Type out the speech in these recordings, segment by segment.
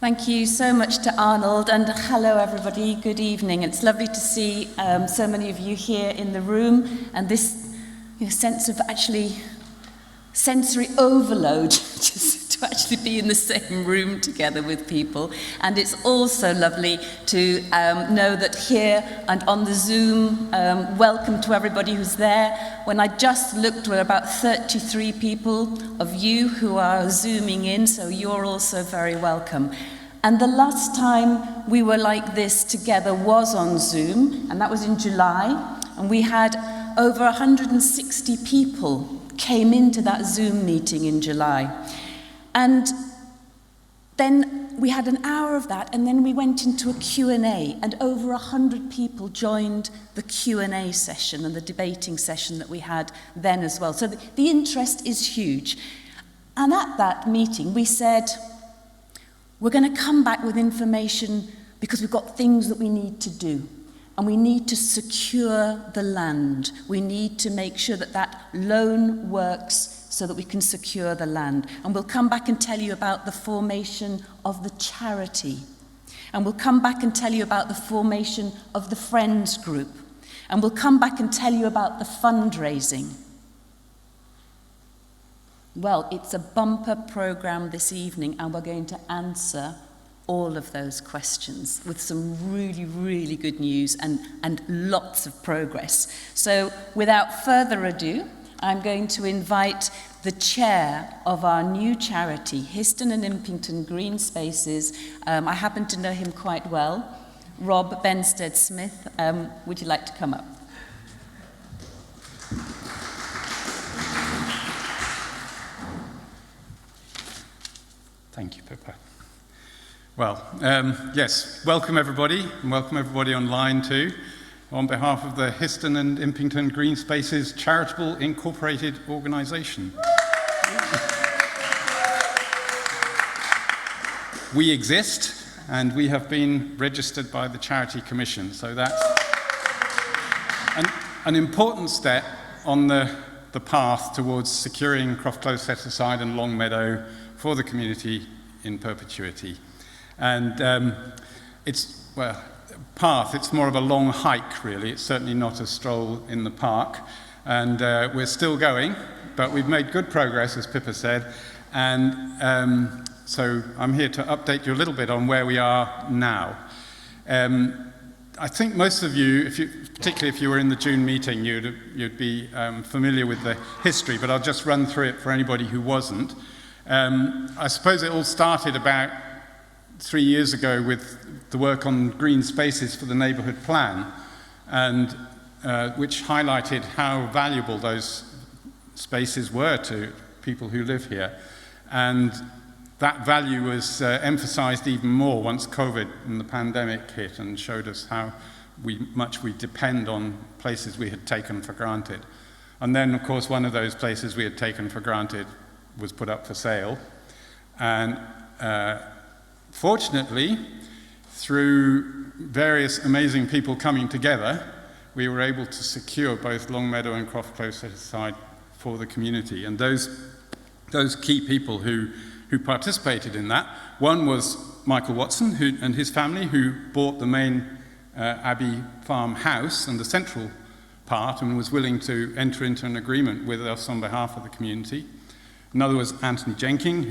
Thank you so much to Arnold, and hello everybody, good evening. It's lovely to see so many of you here in the room, and this sense of actually sensory overload just to actually be in the same room together with people. And it's also lovely to know that here and on the Zoom, welcome to everybody who's there. When I just looked, we're about 33 people of you who are Zooming in, so you're also very welcome. And the last time we were like this together was on Zoom, and that was in July, and we had over 160 people came into that Zoom meeting in July. And then we had an hour of that, and then we went into a Q&A, and over 100 people joined the Q&A session and the debating session that we had then as well. So the interest is huge. And at that meeting, we said, we're going to come back with information because we've got things that we need to do. And we need to secure the land. We need to make sure that that loan works so that we can secure the land. And we'll come back and tell you about the formation of the charity. And we'll come back and tell you about the formation of the Friends group. And we'll come back and tell you about the fundraising. Well, it's a bumper program this evening, and we're going to answer all of those questions with some really, really good news and lots of progress. So without further ado, I'm going to invite the chair of our new charity, Histon and Impington Green Spaces. I happen to know him quite well, Rob Benstead-Smith. Would you like to come up? Thank you, Pippa. Well, yes, welcome everybody, and welcome everybody online too. On behalf of the Histon and Impington Green Spaces Charitable Incorporated Organisation. We exist, and we have been registered by the Charity Commission, so that's an important step on the path towards securing Croft Close Set Aside and Longmeadow for the community in perpetuity. And it's more of a long hike, really. It's certainly not a stroll in the park. And we're still going, but we've made good progress, as Pippa said. And so I'm here to update you a little bit on where we are now. I think most of you, particularly if you were in the June meeting, you'd be familiar with the history, but I'll just run through it for anybody who wasn't. I suppose it all started about 3 years ago with the work on green spaces for the neighbourhood plan, and which highlighted how valuable those spaces were to people who live here. And that value was emphasised even more once COVID and the pandemic hit and showed us how much we depend on places we had taken for granted. And then, of course, one of those places we had taken for granted was put up for sale. And fortunately, through various amazing people coming together, we were able to secure both Longmeadow and Croft Close Set Aside for the community. And those key people who participated in that, one was Michael Watson and his family, who bought the main Abbey Farm house and the central part and was willing to enter into an agreement with us on behalf of the community. Another was Anthony Jenking,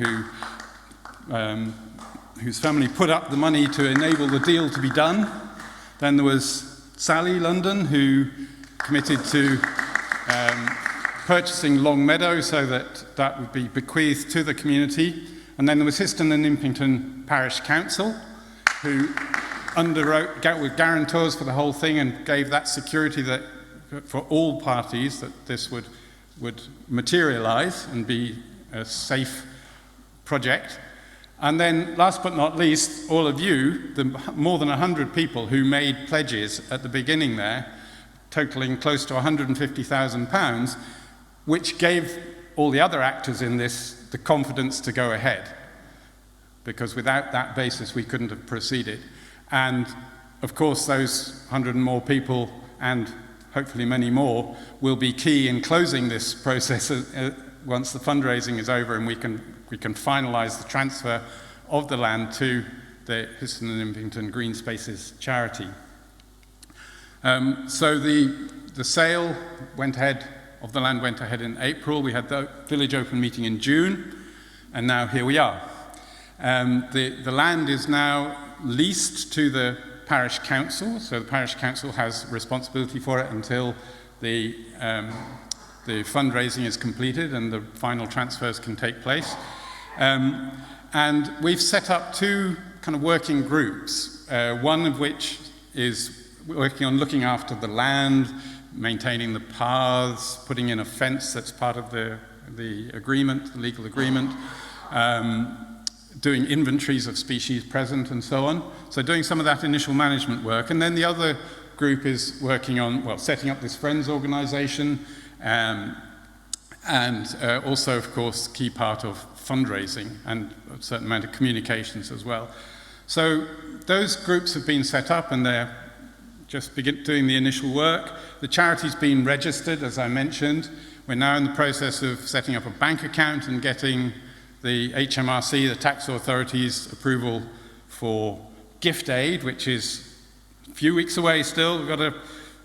whose family put up the money to enable the deal to be done. Then there was Sally London, who committed to purchasing Longmeadow so that would be bequeathed to the community. And then there was Histon and Impington Parish Council, who underwrote, with guarantors for the whole thing, and gave that security that for all parties that this would materialise and be a safe project. And then, last but not least, all of you, the more than 100 people who made pledges at the beginning there, totaling close to £150,000, which gave all the other actors in this the confidence to go ahead. Because without that basis, we couldn't have proceeded. And, of course, those 100 and more people, and hopefully many more, will be key in closing this process once the fundraising is over and we can finalise the transfer of the land to the Histon and Impington Green Spaces charity. So the sale of the land went ahead in April. We had the village open meeting in June, and now here we are. The land is now leased to the parish council, so the parish council has responsibility for it until the fundraising is completed and the final transfers can take place. And we've set up two kind of working groups, one of which is working on looking after the land, maintaining the paths, putting in a fence that's part of the agreement, the legal agreement, doing inventories of species present and so on. So doing some of that initial management work. And then the other group is working on, well, setting up this Friends organisation, and also, of course, key part of fundraising and a certain amount of communications as well. So those groups have been set up and they're just doing the initial work. The charity's been registered, as I mentioned. We're now in the process of setting up a bank account and getting the HMRC, the tax authorities' approval for gift aid, which is a few weeks away still. We've got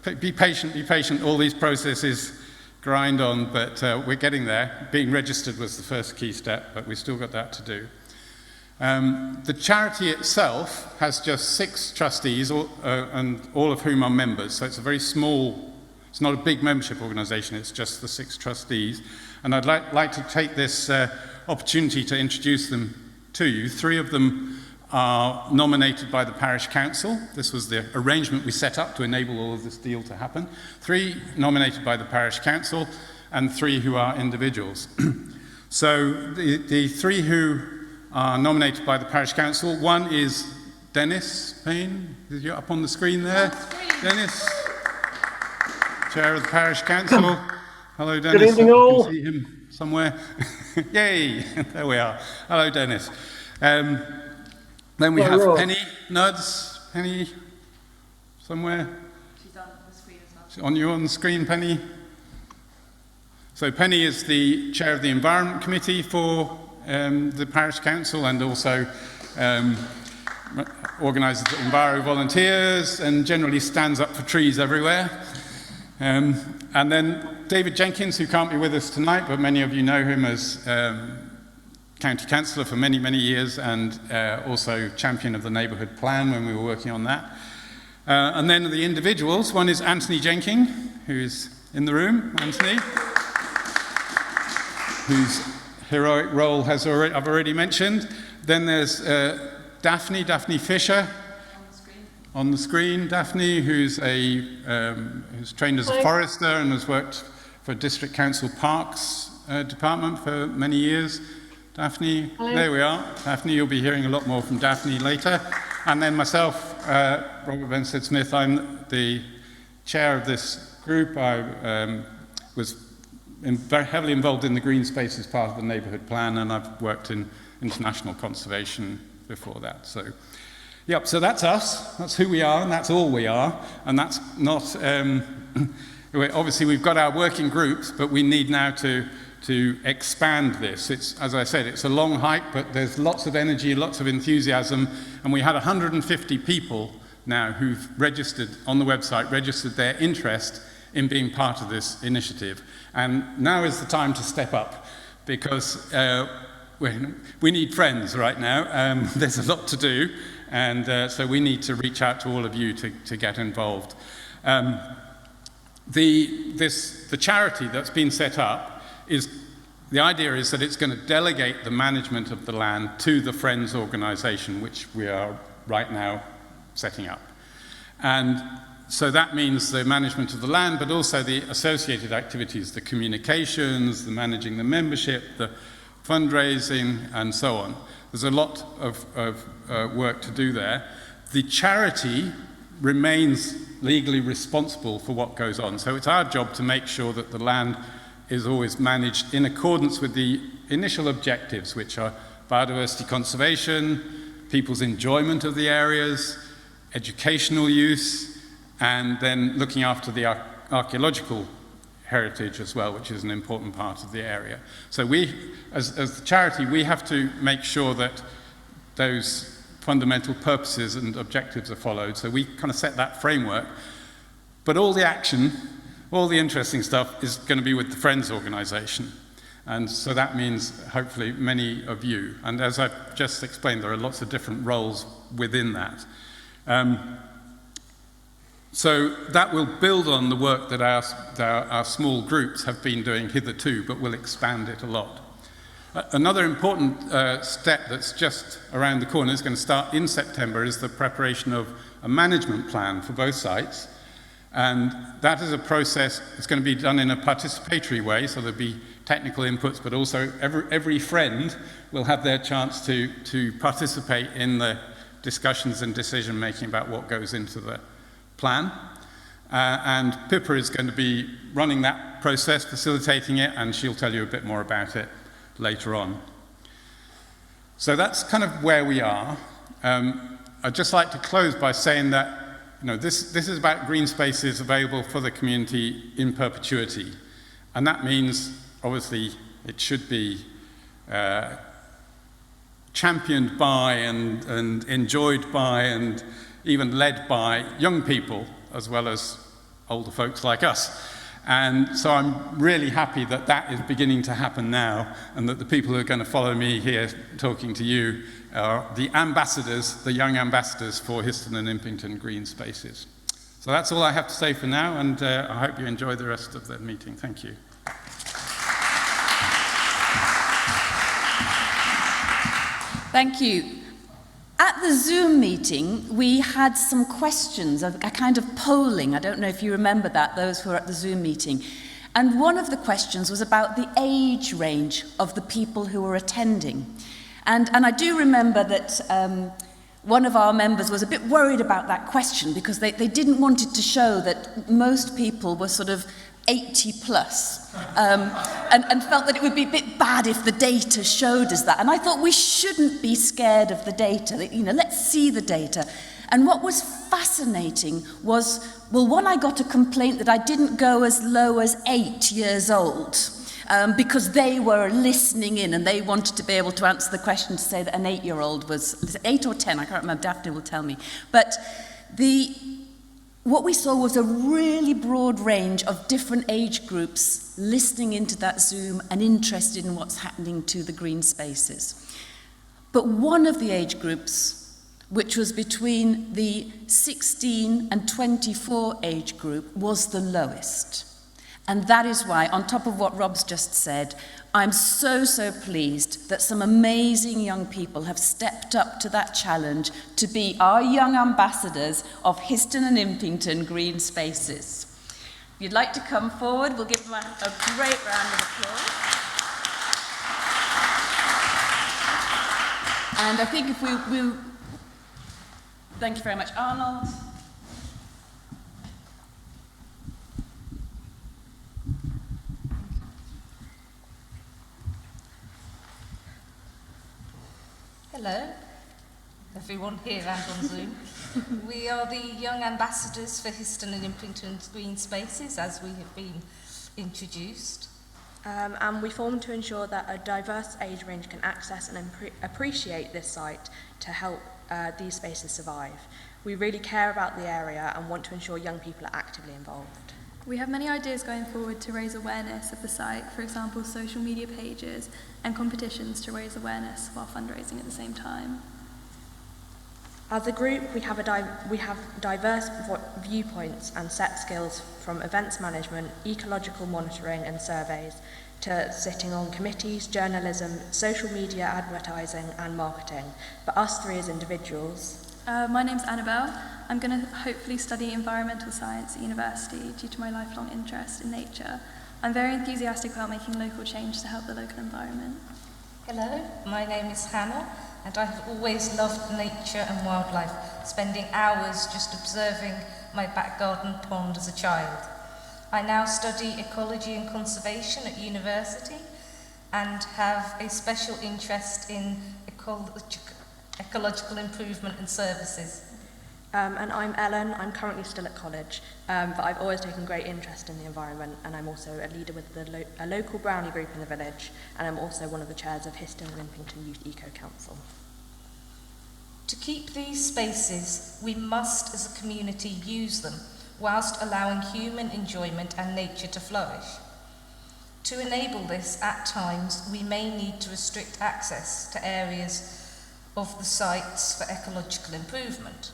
to be patient. All these processes grind on, but we're getting there. Being registered was the first key step, but we've still got that to do. The charity itself has just 6 trustees, and all of whom are members, so it's a very small, it's not a big membership organisation, it's just the 6 trustees. And I'd like to take this opportunity to introduce them to you. 3 of them are nominated by the parish council. This was the arrangement we set up to enable all of this deal to happen. 3 nominated by the parish council, and 3 who are individuals. So the 3 who are nominated by the parish council, one is Dennis Payne. Is you up on the screen there? Dennis, chair of the parish council. Hello, Dennis. Good evening, all. You can see him somewhere. Yay! There we are. Hello, Dennis. Then we have Penny Nuds. Penny, somewhere. She's on the screen as well. She's on the screen, Penny. So Penny is the chair of the Environment Committee for the parish council, and also organises the Enviro volunteers and generally stands up for trees everywhere. And then David Jenkins, who can't be with us tonight, but many of you know him as county councillor for many, many years, and also champion of the neighbourhood plan when we were working on that. And then the individuals, one is Anthony Jenking, who's in the room. Anthony, whose heroic role I've already mentioned. Then there's Daphne Fisher on the screen. Daphne, who's trained as a forester and has worked for District Council Parks Department for many years. Daphne, hello. There we are. Daphne, you'll be hearing a lot more from Daphne later. And then myself, Robert Benstead-Smith, I'm the chair of this group. I was very heavily involved in the green spaces part of the neighbourhood plan, and I've worked in international conservation before that. So, yep, so that's us, that's who we are, and that's all we are, and that's not, obviously we've got our working groups, but we need now to expand this. It's, as I said, it's a long hike, but there's lots of energy, lots of enthusiasm, and we had 150 people now who've registered on the website, registered their interest in being part of this initiative. And now is the time to step up, because we need friends right now. There's a lot to do, and so we need to reach out to all of you to get involved. The charity that's been set up the idea is that it's going to delegate the management of the land to the Friends organisation, which we are right now setting up. And so that means the management of the land, but also the associated activities, the communications, the managing the membership, the fundraising, and so on. There's a lot of work to do there. The charity remains legally responsible for what goes on. So it's our job to make sure that the land is always managed in accordance with the initial objectives, which are biodiversity conservation, people's enjoyment of the areas, educational use, and then looking after the archaeological heritage as well, which is an important part of the area. So we, as the charity, we have to make sure that those fundamental purposes and objectives are followed. So we kind of set that framework. But all the action, all the interesting stuff is going to be with the Friends organisation. And so that means, hopefully, many of you. And as I've just explained, there are lots of different roles within that. So that will build on the work that our small groups have been doing hitherto, but will expand it a lot. Another important step that's just around the corner, is going to start in September, is the preparation of a management plan for both sites. And that is a process that's going to be done in a participatory way, so there'll be technical inputs, but also every friend will have their chance to participate in the discussions and decision making about what goes into the plan. And Pippa is going to be running that process, facilitating it, and she'll tell you a bit more about it later on. So that's kind of where we are. I'd just like to close by saying that this is about green spaces available for the community in perpetuity. And that means, obviously, it should be championed by and enjoyed by and even led by young people, as well as older folks like us. And so I'm really happy that that is beginning to happen now, and that the people who are going to follow me here talking to you are the ambassadors, the young ambassadors for Histon and Impington Green Spaces. So that's all I have to say for now, and I hope you enjoy the rest of the meeting. Thank you. Thank you. At the Zoom meeting, we had some questions, a kind of polling. I don't know if you remember that, those who were at the Zoom meeting. And one of the questions was about the age range of the people who were attending. And I do remember that one of our members was a bit worried about that question, because they didn't want it to show that most people were sort of 80 plus, and felt that it would be a bit bad if the data showed us that. And I thought we shouldn't be scared of the data, let's see the data. And what was fascinating was, one, I got a complaint that I didn't go as low as 8 years old, because they were listening in and they wanted to be able to answer the question to say that an 8-year-old was 8 or 10, I can't remember, Daphne will tell me. But what we saw was a really broad range of different age groups listening into that Zoom and interested in what's happening to the green spaces. But one of the age groups, which was between the 16 and 24 age group, was the lowest. And that is why, on top of what Rob's just said, I'm so pleased that some amazing young people have stepped up to that challenge to be our young ambassadors of Histon and Impington Green Spaces. If you'd like to come forward, we'll give them a great round of applause. And I think if we thank you very much, Arnold. Hello, everyone here and on Zoom. We are the young ambassadors for Histon and Impington's Green Spaces, as we have been introduced. And we formed to ensure that a diverse age range can access and appreciate this site to help these spaces survive. We really care about the area and want to ensure young people are actively involved. We have many ideas going forward to raise awareness of the site, for example, social media pages and competitions to raise awareness while fundraising at the same time. As a group, we have diverse viewpoints and set skills, from events management, ecological monitoring and surveys, to sitting on committees, journalism, social media advertising and marketing. But us three as individuals... My name's Annabelle. I'm going to hopefully study environmental science at university due to my lifelong interest in nature. I'm very enthusiastic about making local change to help the local environment. Hello, my name is Hannah, and I have always loved nature and wildlife, spending hours just observing my back garden pond as a child. I now study ecology and conservation at university and have a special interest in ecological improvement and services. And I'm Ellen. I'm currently still at college, but I've always taken great interest in the environment, and I'm also a leader with a local brownie group in the village, and I'm also one of the chairs of Histon and Impington Youth Eco Council. keep these spaces, we must as a community use them, whilst allowing human enjoyment and nature to flourish. To enable this, at times, we may need to restrict access to areas of the sites for ecological improvement.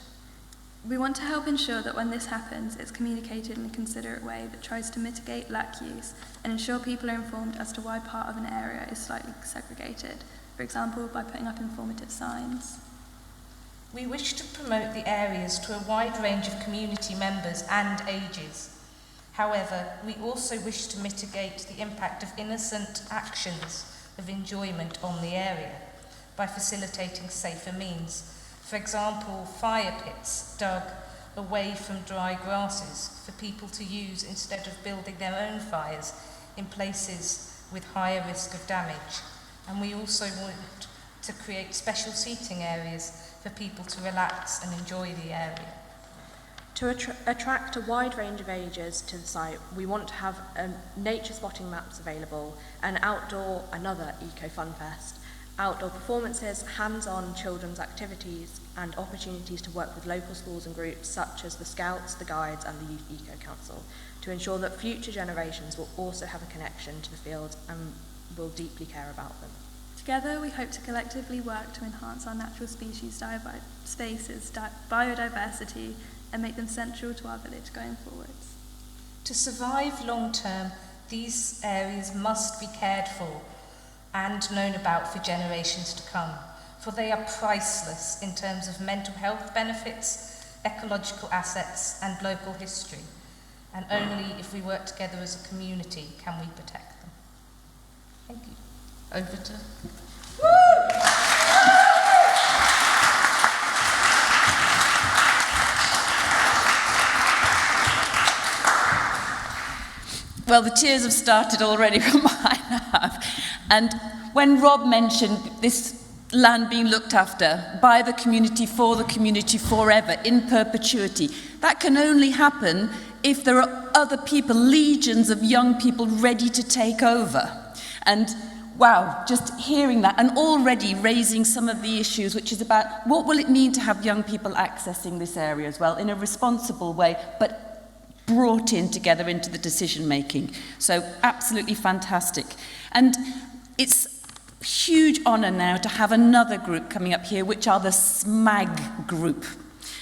We want to help ensure that when this happens, it's communicated in a considerate way that tries to mitigate lack use and ensure people are informed as to why part of an area is slightly segregated, for example, by putting up informative signs. We wish to promote the areas to a wide range of community members and ages. However, we also wish to mitigate the impact of innocent actions of enjoyment on the area by facilitating safer means. For example, fire pits dug away from dry grasses for people to use instead of building their own fires in places with higher risk of damage. And we also want to create special seating areas for people to relax and enjoy the area. To attract a wide range of ages to the site, we want to have nature spotting maps available, another Eco Fun Fest, outdoor performances, hands-on children's activities, and opportunities to work with local schools and groups such as the Scouts, the Guides, and the Youth Eco Council, to ensure that future generations will also have a connection to the fields and will deeply care about them. Together, we hope to collectively work to enhance our natural species spaces, biodiversity, and make them central to our village going forwards. To survive long term, these areas must be cared for and known about for generations to come, for they are priceless in terms of mental health benefits, ecological assets, and local history. And only if we work together as a community can we protect them. Thank you. Over to... Well, the tears have started already from mine have. And when Rob mentioned this land being looked after by the community, for the community, forever, in perpetuity, that can only happen if there are other people, legions of young people ready to take over. And wow, just hearing that and already raising some of the issues, which is about what will it mean to have young people accessing this area as well in a responsible way, but brought in together into the decision making. So absolutely fantastic. And it's a huge honour now to have another group coming up here, which are the SMAG group.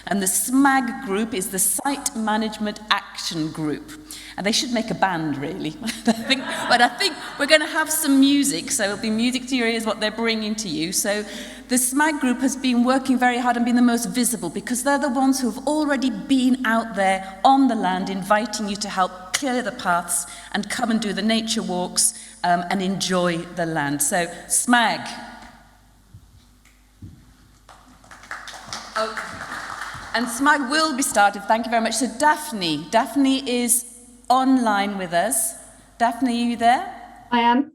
And the SMAG group is the Site Management Action Group. And they should make a band, really. But I think we're going to have some music, so it'll be music to your ears, what they're bringing to you. So the SMAG group has been working very hard and been the most visible because they're the ones who have already been out there on the land inviting you to help clear the paths and come and do the nature walks and enjoy the land. So SMAG. Oh, and SMAG will be started, thank you very much. So Daphne is online with us. Daphne, are you there? I am.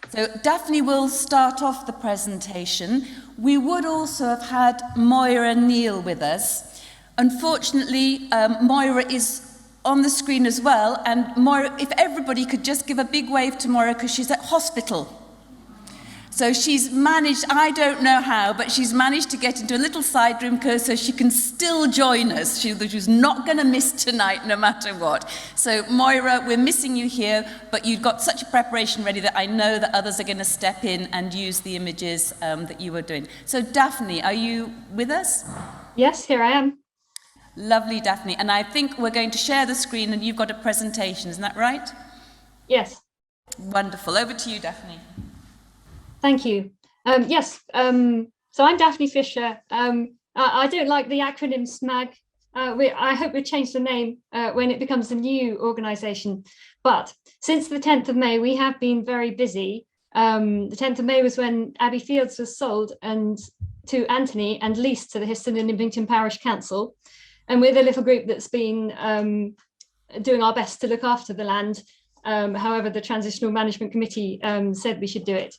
So Daphne will start off the presentation. We would also have had Moira Neal with us. Unfortunately, Moira is on the screen as well, and Moira, if everybody could just give a big wave to Moira because she's at hospital. So she's managed, I don't know how, but she's managed to get into a little side room so she can still join us. She's not going to miss tonight no matter what. So Moira, we're missing you here, but you've got such a preparation ready that I know that others are going to step in and use the images that you were doing. So Daphne, are you with us? Yes, here I am. Lovely, Daphne. And I think we're going to share the screen and you've got a presentation, isn't that right? Yes. Wonderful. Over to you, Daphne. Thank you. Yes, so I'm Daphne Fisher. I don't like the acronym SMAG. I hope we change the name when it becomes a new organisation. But since the 10th of May, we have been very busy. The 10th of May was when Abbey Fields was sold to Anthony and leased to the Histon and Impington Parish Council. And we're the little group that's been doing our best to look after the land. However, the Transitional Management Committee said we should do it.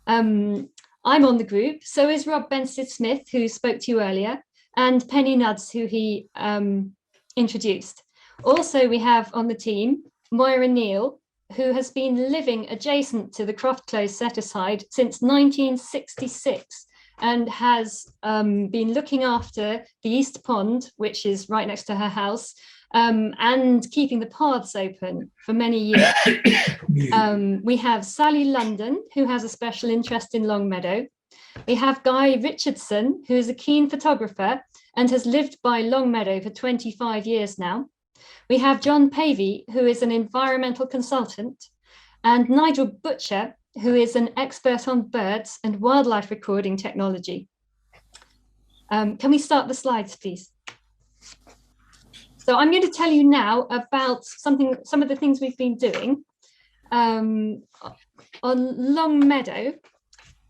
I'm on the group, so is Rob Benstead-Smith, who spoke to you earlier, and Penny Nuds, who he introduced. Also, we have on the team Moira Neal, who has been living adjacent to the Croft Close set-aside since 1966, and has been looking after the East Pond, which is right next to her house, and keeping the paths open for many years. We have Sally London, who has a special interest in Longmeadow. We have Guy Richardson, who is a keen photographer and has lived by Longmeadow for 25 years now. We have John Pavey, who is an environmental consultant, and Nigel Butcher, who is an expert on birds and wildlife recording technology. Can we start the slides, please? So I'm going to tell you now about some of the things we've been doing on Longmeadow.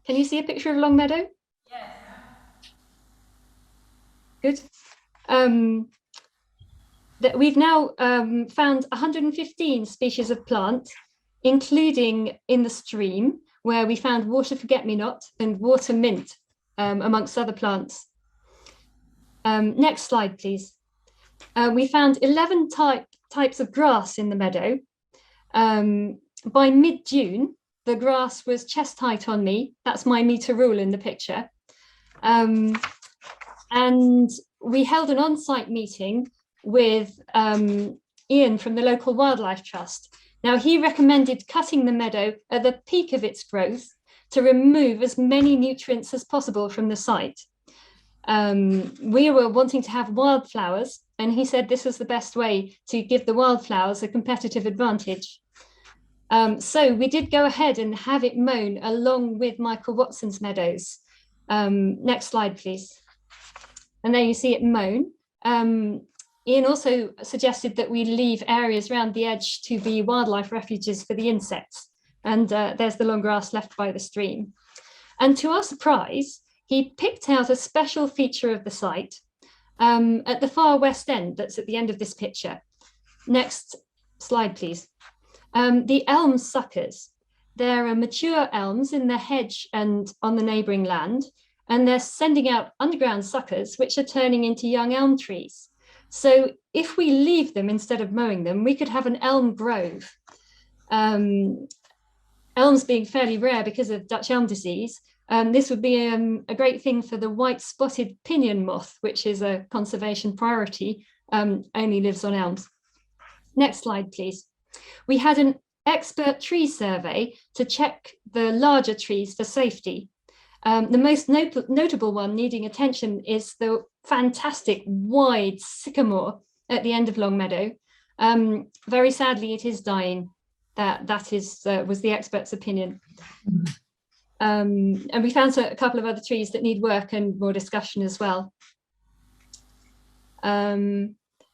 Can you see a picture of Longmeadow? Yeah. Good. That we've now found 115 species of plant, including in the stream, where we found water forget-me-not and water mint, amongst other plants. Next slide, please. We found 11 types of grass in the meadow. By mid-June, the grass was chest height on me. That's my meter rule in the picture. And we held an on-site meeting with Ian from the local wildlife trust. Now, he recommended cutting the meadow at the peak of its growth to remove as many nutrients as possible from the site. We were wanting to have wildflowers, and he said this was the best way to give the wildflowers a competitive advantage. So we did go ahead and have it mown along with Michael Watson's meadows. Next slide, please. And there you see it mown. Ian also suggested that we leave areas around the edge to be wildlife refuges for the insects. And there's the long grass left by the stream. And to our surprise, he picked out a special feature of the site at the far west end, that's at the end of this picture. Next slide, please. The elm suckers. There are mature elms in the hedge and on the neighbouring land, and they're sending out underground suckers, which are turning into young elm trees. So if we leave them instead of mowing them, we could have an elm grove. Elms being fairly rare because of Dutch elm disease, this would be a great thing for the white-spotted pinion moth, which is a conservation priority, only lives on elms. Next slide, please. We had an expert tree survey to check the larger trees for safety. The most notable one needing attention is the fantastic wide sycamore at the end of Longmeadow. Very sadly, it is dying. That was the expert's opinion. And we found a couple of other trees that need work and more discussion as well.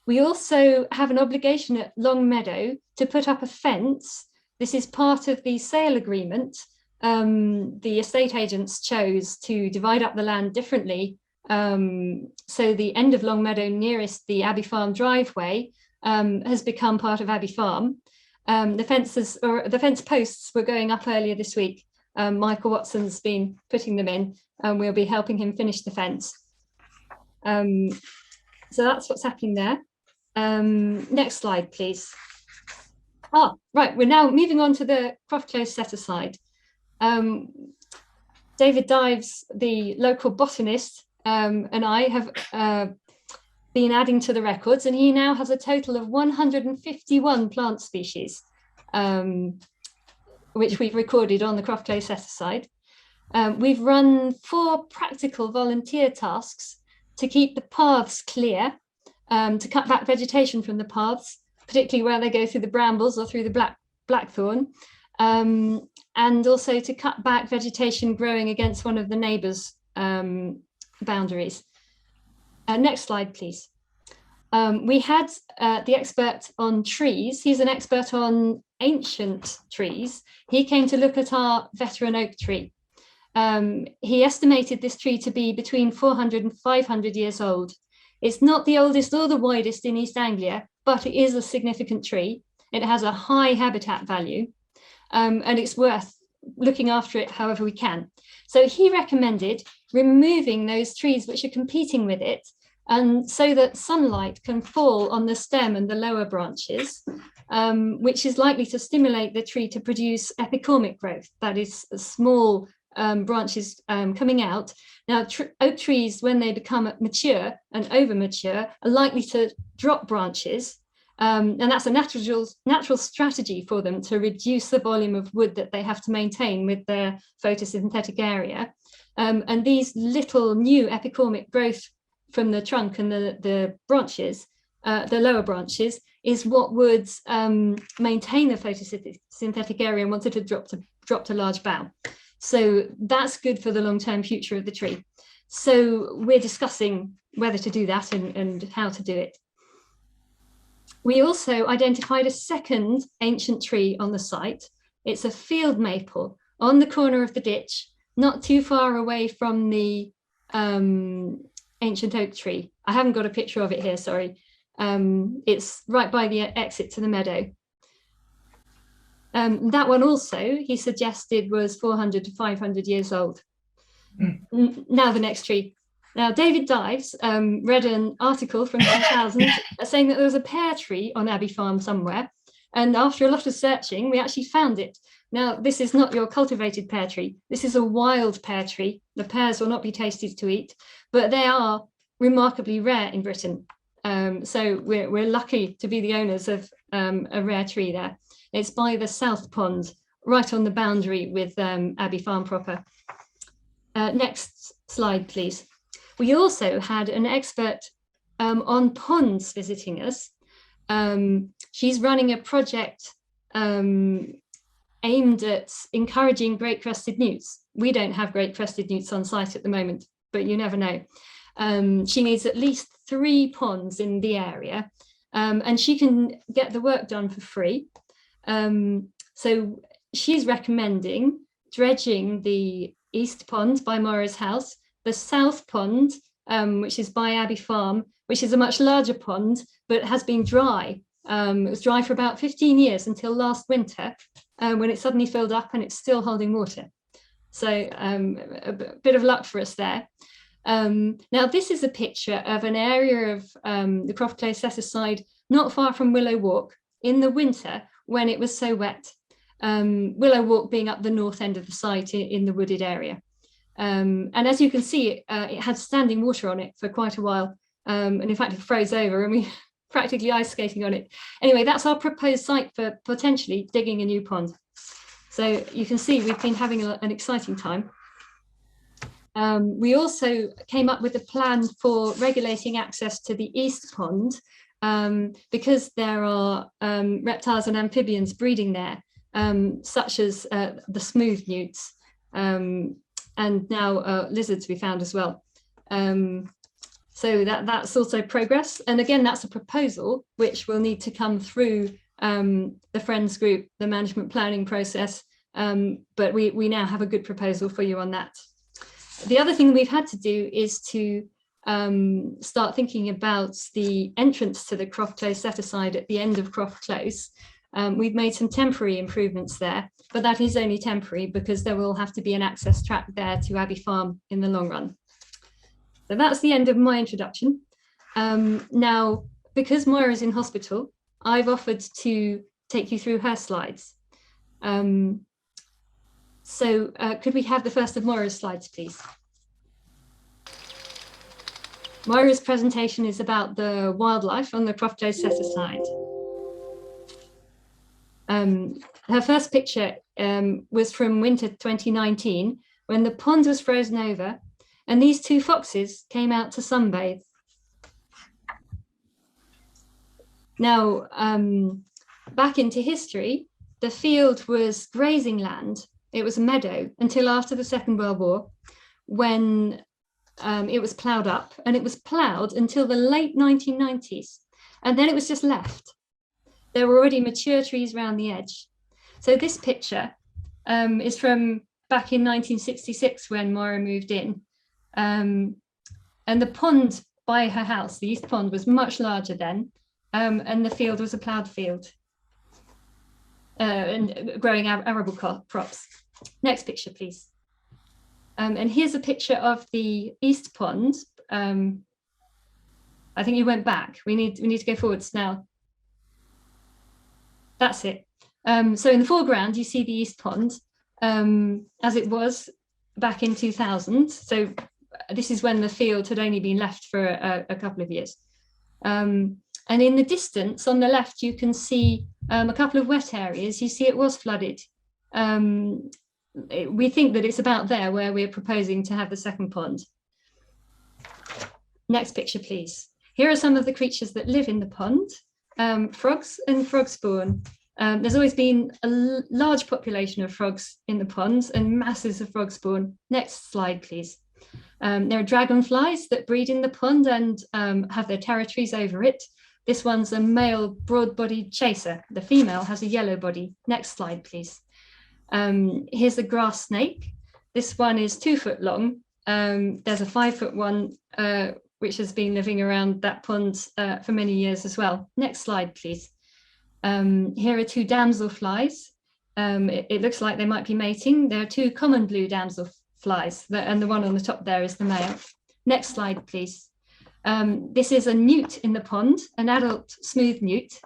We also have an obligation at Longmeadow to put up a fence. This is part of the sale agreement. The estate agents chose to divide up the land differently. So the end of Longmeadow nearest the Abbey Farm driveway has become part of Abbey Farm. The fence posts were going up earlier this week. Michael Watson's been putting them in, and we'll be helping him finish the fence. So that's what's happening there. Next slide, please. Right, we're now moving on to the Croft Close set aside. David Dives, the local botanist, and I have been adding to the records, and he now has a total of 151 plant species, which we've recorded on the Croft Close set aside. We've run 4 practical volunteer tasks to keep the paths clear, to cut back vegetation from the paths, particularly where they go through the brambles or through the blackthorn, and also to cut back vegetation growing against one of the neighbours' boundaries. Next slide, please. We had the expert on trees. He's an expert on ancient trees. He came to look at our veteran oak tree. He estimated this tree to be between 400 and 500 years old. It's not the oldest or the widest in East Anglia, but it is a significant tree. It has a high habitat value, and it's worth looking after it however we can. So he recommended removing those trees which are competing with it, and so that sunlight can fall on the stem and the lower branches, which is likely to stimulate the tree to produce epicormic growth, that is a small branches coming out. Now, oak trees, when they become mature and over mature, are likely to drop branches. And that's a natural strategy for them to reduce the volume of wood that they have to maintain with their photosynthetic area. And these little new epicormic growth from the trunk and the branches, the lower branches, is what would maintain the photosynthetic area and wanted to drop to large bough. So that's good for the long-term future of the tree. So we're discussing whether to do that and how to do it. We also identified a second ancient tree on the site. It's a field maple on the corner of the ditch, not too far away from the ancient oak tree. I haven't got a picture of it here, sorry. It's right by the exit to the meadow. That one also, he suggested, was 400 to 500 years old. Now the next tree. Now, David Dives read an article from 2000 saying that there was a pear tree on Abbey Farm somewhere. And after a lot of searching, we actually found it. Now, this is not your cultivated pear tree. This is a wild pear tree. The pears will not be tasted to eat, but they are remarkably rare in Britain. So we're lucky to be the owners of a rare tree there. It's by the South Pond, right on the boundary with Abbey Farm proper. Next slide, please. We also had an expert on ponds visiting us. She's running a project aimed at encouraging great crested newts. We don't have great crested newts on site at the moment, but you never know. She needs at least 3 ponds in the area, and she can get the work done for free. So she's recommending dredging the East Pond by Moira's house, the South Pond, which is by Abbey Farm, which is a much larger pond, but has been dry. It was dry for about 15 years until last winter, when it suddenly filled up and it's still holding water. So a bit of luck for us there. Now, this is a picture of an area of the Croft Close set aside not far from Willow Walk in the winter when it was so wet. Willow Walk being up the north end of the site in the wooded area. And as you can see, it had standing water on it for quite a while. And in fact, it froze over and we practically ice skating on it. Anyway, that's our proposed site for potentially digging a new pond. So you can see we've been having an exciting time. We also came up with a plan for regulating access to the East Pond because there are reptiles and amphibians breeding there, such as the smooth newts, and now lizards we found as well. So that's also progress. And again, that's a proposal which will need to come through the Friends group, the management planning process. But we now have a good proposal for you on that. The other thing we've had to do is to start thinking about the entrance to the Croft Close set aside at the end of Croft Close. We've made some temporary improvements there, but that is only temporary because there will have to be an access track there to Abbey Farm in the long run. So that's the end of my introduction. Now, because Moira's in hospital, I've offered to take you through her slides. So could we have the first of Moira's slides, please? Moira's presentation is about the wildlife on the Croft Close set aside. Her first picture was from winter 2019 when the pond was frozen over and these 2 foxes came out to sunbathe. Now, back into history, the field was grazing land. It was a meadow until after the Second World War, when it was ploughed up, and it was ploughed until the late 1990s. And then it was just left. There were already mature trees around the edge. So this picture is from back in 1966 when Moira moved in. And the pond by her house, the East Pond, was much larger then. And the field was a ploughed field and growing arable crops. Next picture, please. And here's a picture of the East Pond. I think you went back. We need to go forwards now. That's it. So in the foreground, you see the East Pond as it was back in 2000. So this is when the field had only been left for a couple of years. And in the distance on the left, you can see a couple of wet areas. You see it was flooded. We think that it's about there where we're proposing to have the second pond. Next picture, please. Here are some of the creatures that live in the pond, frogs and frog spawn. There's always been a large population of frogs in the ponds and masses of frog spawn. Next slide, please. There are dragonflies that breed in the pond and have their territories over it. This one's a male broad-bodied chaser. The female has a yellow body. Next slide, please. Here's a grass snake. This one is 2 foot long. There's a 5 foot one, which has been living around that pond for many years as well. Next slide, please. Here are 2 damselflies. It looks like they might be mating. There are 2 common blue damselflies, and the one on the top there is the male. Next slide, please. This is a newt in the pond, an adult smooth newt.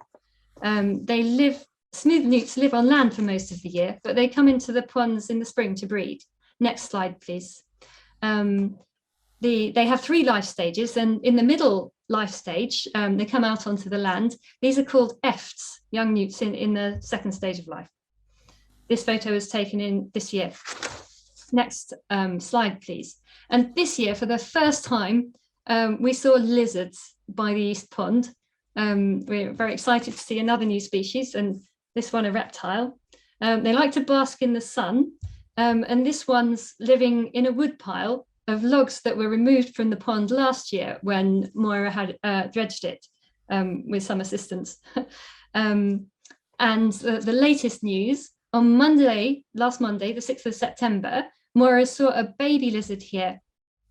Smooth newts live on land for most of the year, but they come into the ponds in the spring to breed. Next slide, please. They have 3 life stages, and in the middle life stage, they come out onto the land. These are called efts, young newts in the second stage of life. This photo was taken in this year. Next slide, please. And this year, for the first time, we saw lizards by the East Pond. We're very excited to see another new species, and this one a reptile. They like to bask in the sun, and this one's living in a wood pile of logs that were removed from the pond last year when Moira had dredged it with some assistance. And the latest news, on Monday, last Monday, the 6th of September, Moira saw a baby lizard here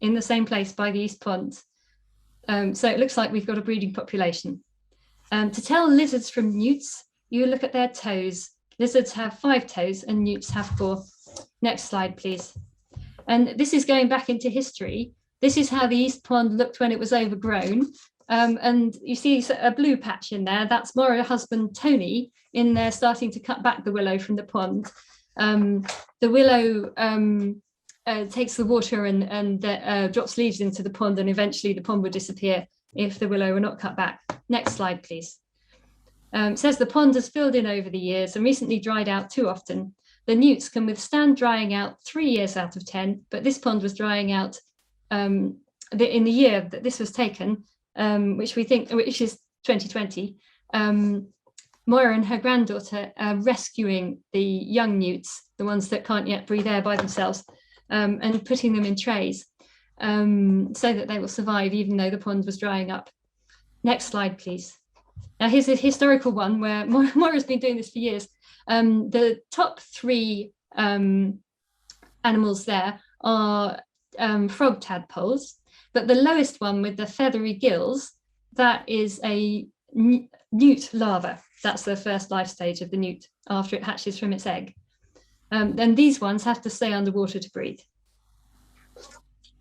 in the same place by the East Pond. So it looks like we've got a breeding population. To tell lizards from newts, you look at their toes. Lizards have 5 toes and newts have 4. Next slide, please. And this is going back into history. This is how the East Pond looked when it was overgrown. And you see a blue patch in there. That's Moira's husband, Tony, in there starting to cut back the willow from the pond. The willow takes the water and drops leaves into the pond, and eventually the pond would disappear if the willow were not cut back. Next slide, please. Says the pond has filled in over the years and recently dried out too often. The newts can withstand drying out 3 years out of 10, but this pond was drying out in the year that this was taken, which is 2020. Moira and her granddaughter are rescuing the young newts, the ones that can't yet breathe air by themselves, and putting them in trays so that they will survive even though the pond was drying up. Next slide, please. Now here's a historical one where Moira's been doing this for years. The top 3 animals there are frog tadpoles, but the lowest one with the feathery gills, that is a newt larva. That's the first life stage of the newt after it hatches from its egg. Then these ones have to stay underwater to breathe.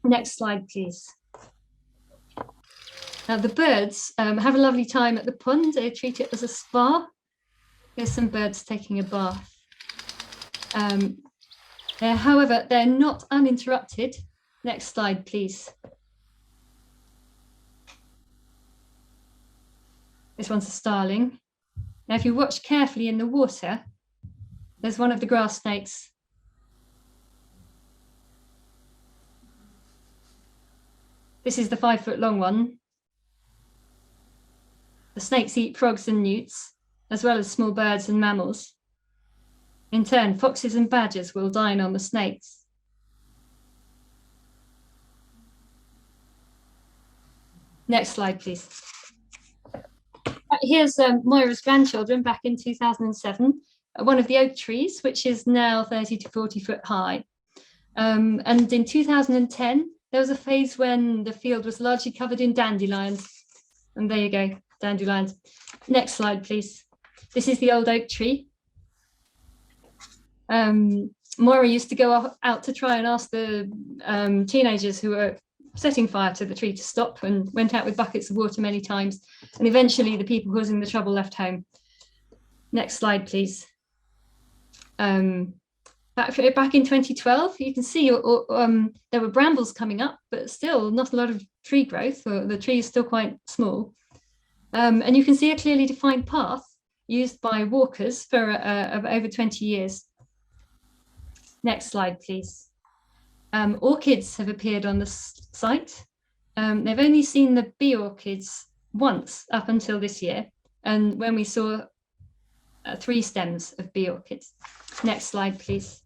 Next slide, please. Now the birds have a lovely time at the pond. They treat it as a spa. There's some birds taking a bath. However, they're not uninterrupted. Next slide, please. This one's a starling. Now, if you watch carefully in the water, there's one of the grass snakes. This is the 5 foot long one. The snakes eat frogs and newts, as well as small birds and mammals. In turn, foxes and badgers will dine on the snakes. Next slide, please. Here's Moira's grandchildren back in 2007, one of the oak trees, which is now 30 to 40 foot high. And in 2010, there was a phase when the field was largely covered in dandelions. And there you go, dandelions. Next slide, please. This is the old oak tree. Moira used to go out to try and ask the teenagers who were setting fire to the tree to stop, and went out with buckets of water many times. And eventually the people causing the trouble left home. Next slide, please. Back back in 2012, you can see there were brambles coming up, but still not a lot of tree growth, or the tree is still quite small. And you can see a clearly defined path used by walkers for over 20 years. Next slide, please. Orchids have appeared on the site. They've only seen the bee orchids once up until this year, and when we saw 3 stems of bee orchids. Next slide, please.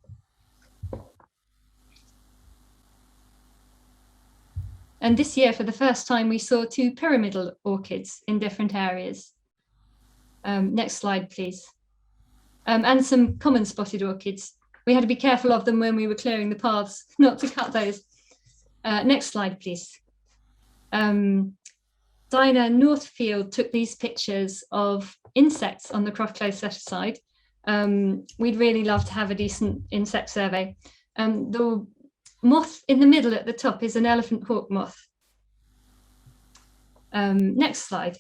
And this year, for the first time, we saw 2 pyramidal orchids in different areas. Next slide, please. And some common spotted orchids. We had to be careful of them when we were clearing the paths, not to cut those. Next slide, please. Dinah Northfield took these pictures of insects on the Croft Close set-aside. We'd really love to have a decent insect survey. The moth in the middle at the top is an elephant hawk moth. Next slide.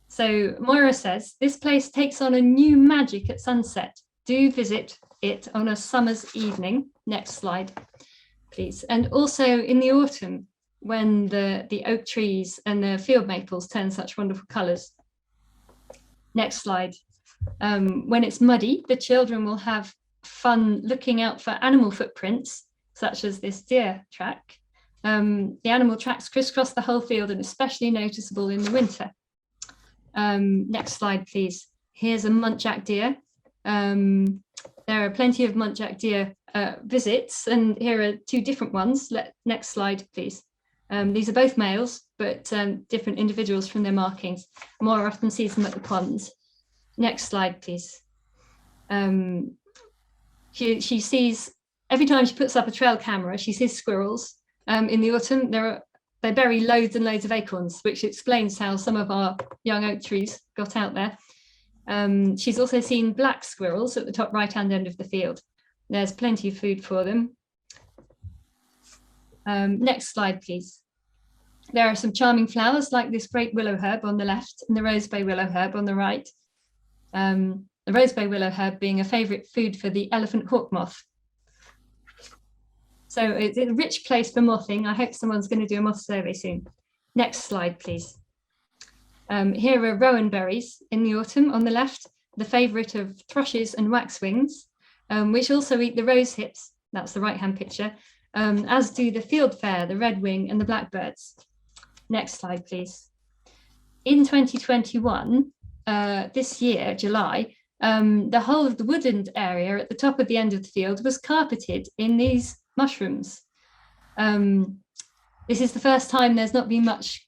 So Moira says, this place takes on a new magic at sunset. Do visit it on a summer's evening. Next slide, please. And also in the autumn, when the oak trees and the field maples turn such wonderful colours. Next slide. When it's muddy, the children will have fun looking out for animal footprints, such as this deer track. The animal tracks crisscross the whole field and especially noticeable in the winter. Next slide, please. Here's a muntjac deer. There are plenty of muntjac deer visits, and here are 2 different ones. Next slide, please. These are both males, but different individuals from their markings. More often sees them at the ponds. Next slide, please. She sees, every time she puts up a trail camera, she sees squirrels. In the autumn, they bury loads and loads of acorns, which explains how some of our young oak trees got out there. She's also seen black squirrels at the top right-hand end of the field. There's plenty of food for them. Next slide, please. There are some charming flowers like this great willow herb on the left and the rosebay willow herb on the right. The rosebay willow herb being a favourite food for the elephant hawk moth. So it's a rich place for mothing. I hope someone's going to do a moth survey soon. Next slide, please. Here are rowan berries in the autumn on the left, the favourite of thrushes and waxwings, which also eat the rose hips. That's the right-hand picture, as do the fieldfare, the redwing and the blackbirds. Next slide, please. In 2021, this year, July, the whole of the woodland area at the top of the end of the field was carpeted in these mushrooms. This is the first time there's not been much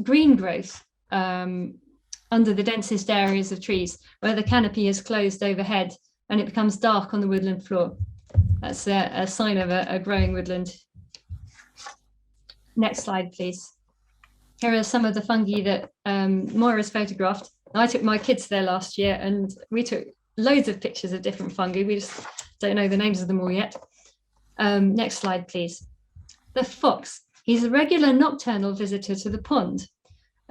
green growth under the densest areas of trees, where the canopy is closed overhead and it becomes dark on the woodland floor. That's a sign of a growing woodland. Next slide, please. Here are some of the fungi that Moira's photographed. I took my kids there last year and we took loads of pictures of different fungi. We just don't know the names of them all yet. Next slide, please. The fox. He's a regular nocturnal visitor to the pond.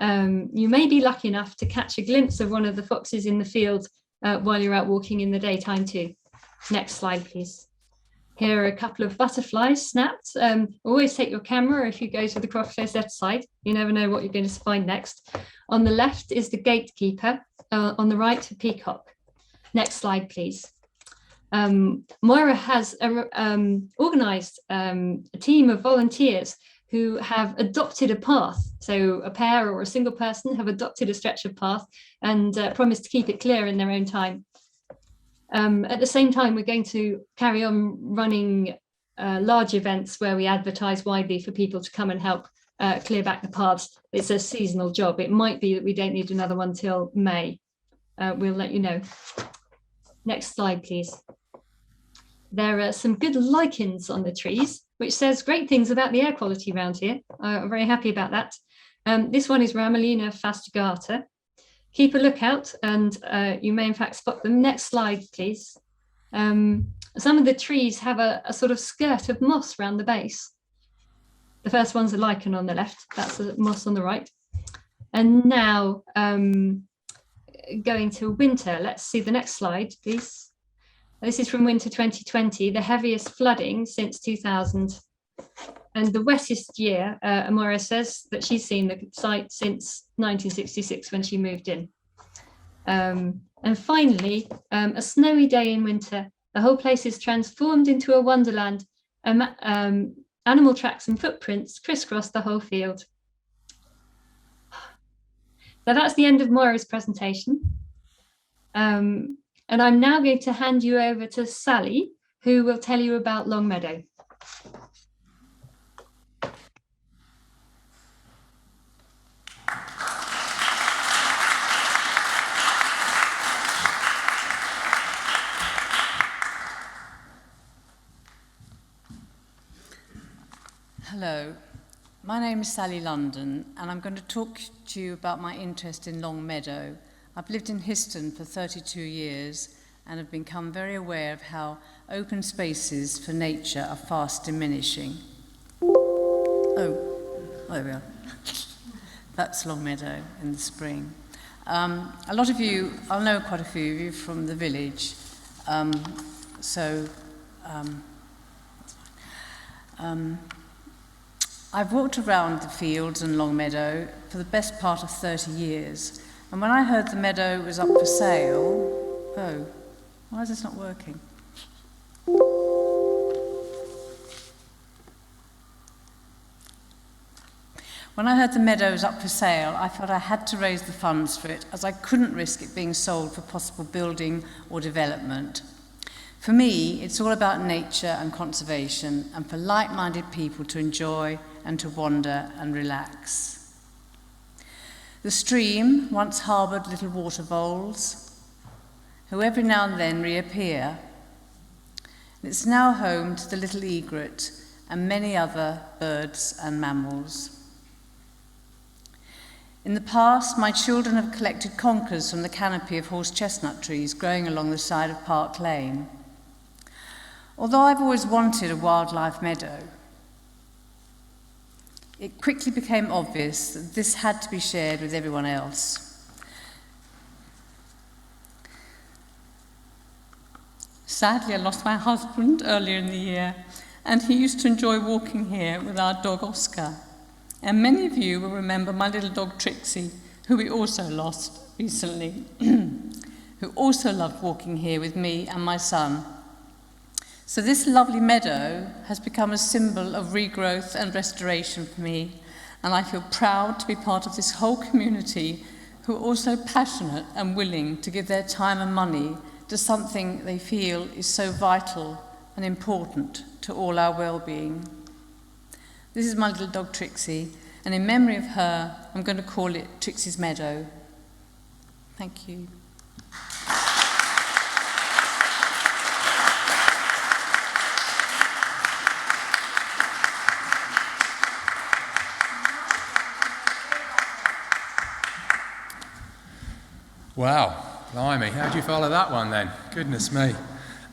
You may be lucky enough to catch a glimpse of one of the foxes in the field while you're out walking in the daytime too. Next slide, please. Here are a couple of butterflies snapped. Always take your camera if you go to the Croft Close site. You never know what you're going to find next. On the left is the gatekeeper, on the right, a peacock. Next slide, please. Moira has organised a team of volunteers who have adopted a path. So a pair or a single person have adopted a stretch of path and promised to keep it clear in their own time. At the same time, we're going to carry on running large events where we advertise widely for people to come and help clear back the paths. It's a seasonal job. It might be that we don't need another one till May. We'll let you know. Next slide, please. There are some good lichens on the trees, which says great things about the air quality around here. I'm very happy about that. This one is Ramalina fastigata. Keep a lookout and you may in fact spot them. Next slide, please. Some of the trees have a sort of skirt of moss around the base. The first one's a lichen on the left, that's a moss on the right. And now going to winter, let's see the next slide, please. This is from winter 2020, the heaviest flooding since 2000. And the wettest year, Amora says that she's seen the site since 1966 when she moved in. And finally, a snowy day in winter, the whole place is transformed into a wonderland. Animal tracks and footprints crisscross the whole field. So that's the end of Moira's presentation. And I'm now going to hand you over to Sally, who will tell you about Longmeadow. Hello, my name is Sally London, and I'm going to talk to you about my interest in Longmeadow. I've lived in Histon for 32 years and have become very aware of how open spaces for nature are fast diminishing. Oh, there we are. That's Longmeadow in the spring. A lot of you, I'll know quite a few of you from the village, I've walked around the fields and Longmeadow for the best part of 30 years, and when I heard the meadow was up for sale, oh, why is this not working? When I heard the meadow was up for sale, I felt I had to raise the funds for it, as I couldn't risk it being sold for possible building or development. For me, it's all about nature and conservation, and for like-minded people to enjoy and to wander and relax. The stream once harboured little water voles, who every now and then reappear. It's now home to the little egret and many other birds and mammals. In the past, my children have collected conkers from the canopy of horse chestnut trees growing along the side of Park Lane. Although I've always wanted a wildlife meadow, it quickly became obvious that this had to be shared with everyone else. Sadly, I lost my husband earlier in the year, and he used to enjoy walking here with our dog Oscar. And many of you will remember my little dog Trixie, who we also lost recently, who also loved walking here with me and my son. So this lovely meadow has become a symbol of regrowth and restoration for me, and I feel proud to be part of this whole community who are also passionate and willing to give their time and money to something they feel is so vital and important to all our well-being. This is my little dog Trixie, and in memory of her, I'm going to call it Trixie's Meadow. Thank you. Wow, blimey, how do you follow that one then? Goodness me.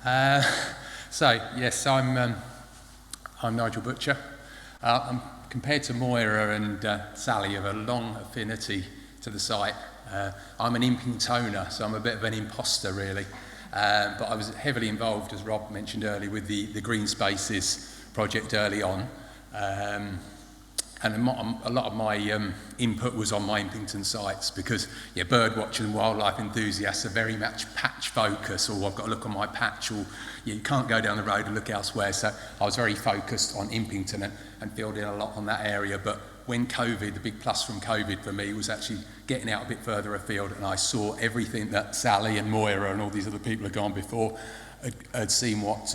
Yes, I'm Nigel Butcher. Compared to Moira and Sally, I have a long affinity to the site. I'm an Impingtoner, so I'm a bit of an imposter really. But I was heavily involved, as Rob mentioned earlier, with the Green Spaces project early on. And a lot of my input was on my Impington sites because bird watching and wildlife enthusiasts are very much patch focus, or I've got to look on my patch, or you can't go down the road and look elsewhere. So I was very focused on Impington and filled in a lot on that area. But when COVID, the big plus from COVID for me was actually getting out a bit further afield, and I saw everything that Sally and Moira and all these other people had gone before had seen what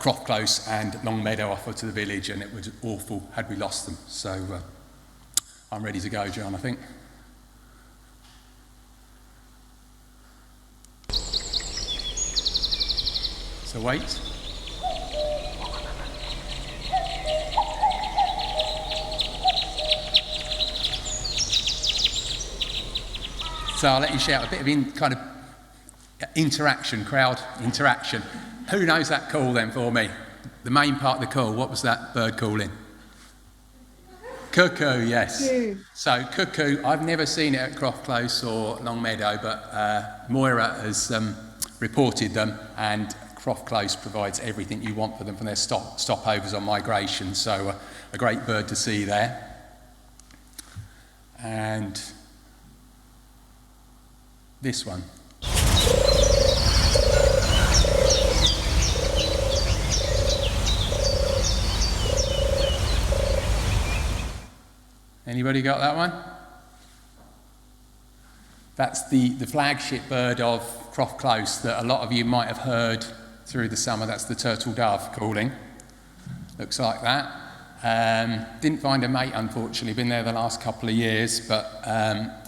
Croft Close and Longmeadow offered to the village, and it was awful had we lost them. So I'm ready to go, John, I think. So wait. So I'll let you shout a bit of kind of interaction, crowd interaction. Who knows that call then for me? The main part of the call, what was that bird calling? Cuckoo, yes. Cuckoo. So cuckoo, I've never seen it at Croft Close or Longmeadow, but Moira has reported them, and Croft Close provides everything you want for them from their stopovers on migration. So a great bird to see there. And this one. Anybody got that one? That's the flagship bird of Croft Close that a lot of you might have heard through the summer. That's the turtle dove calling. Looks like that. Didn't find a mate, unfortunately. Been there the last couple of years, but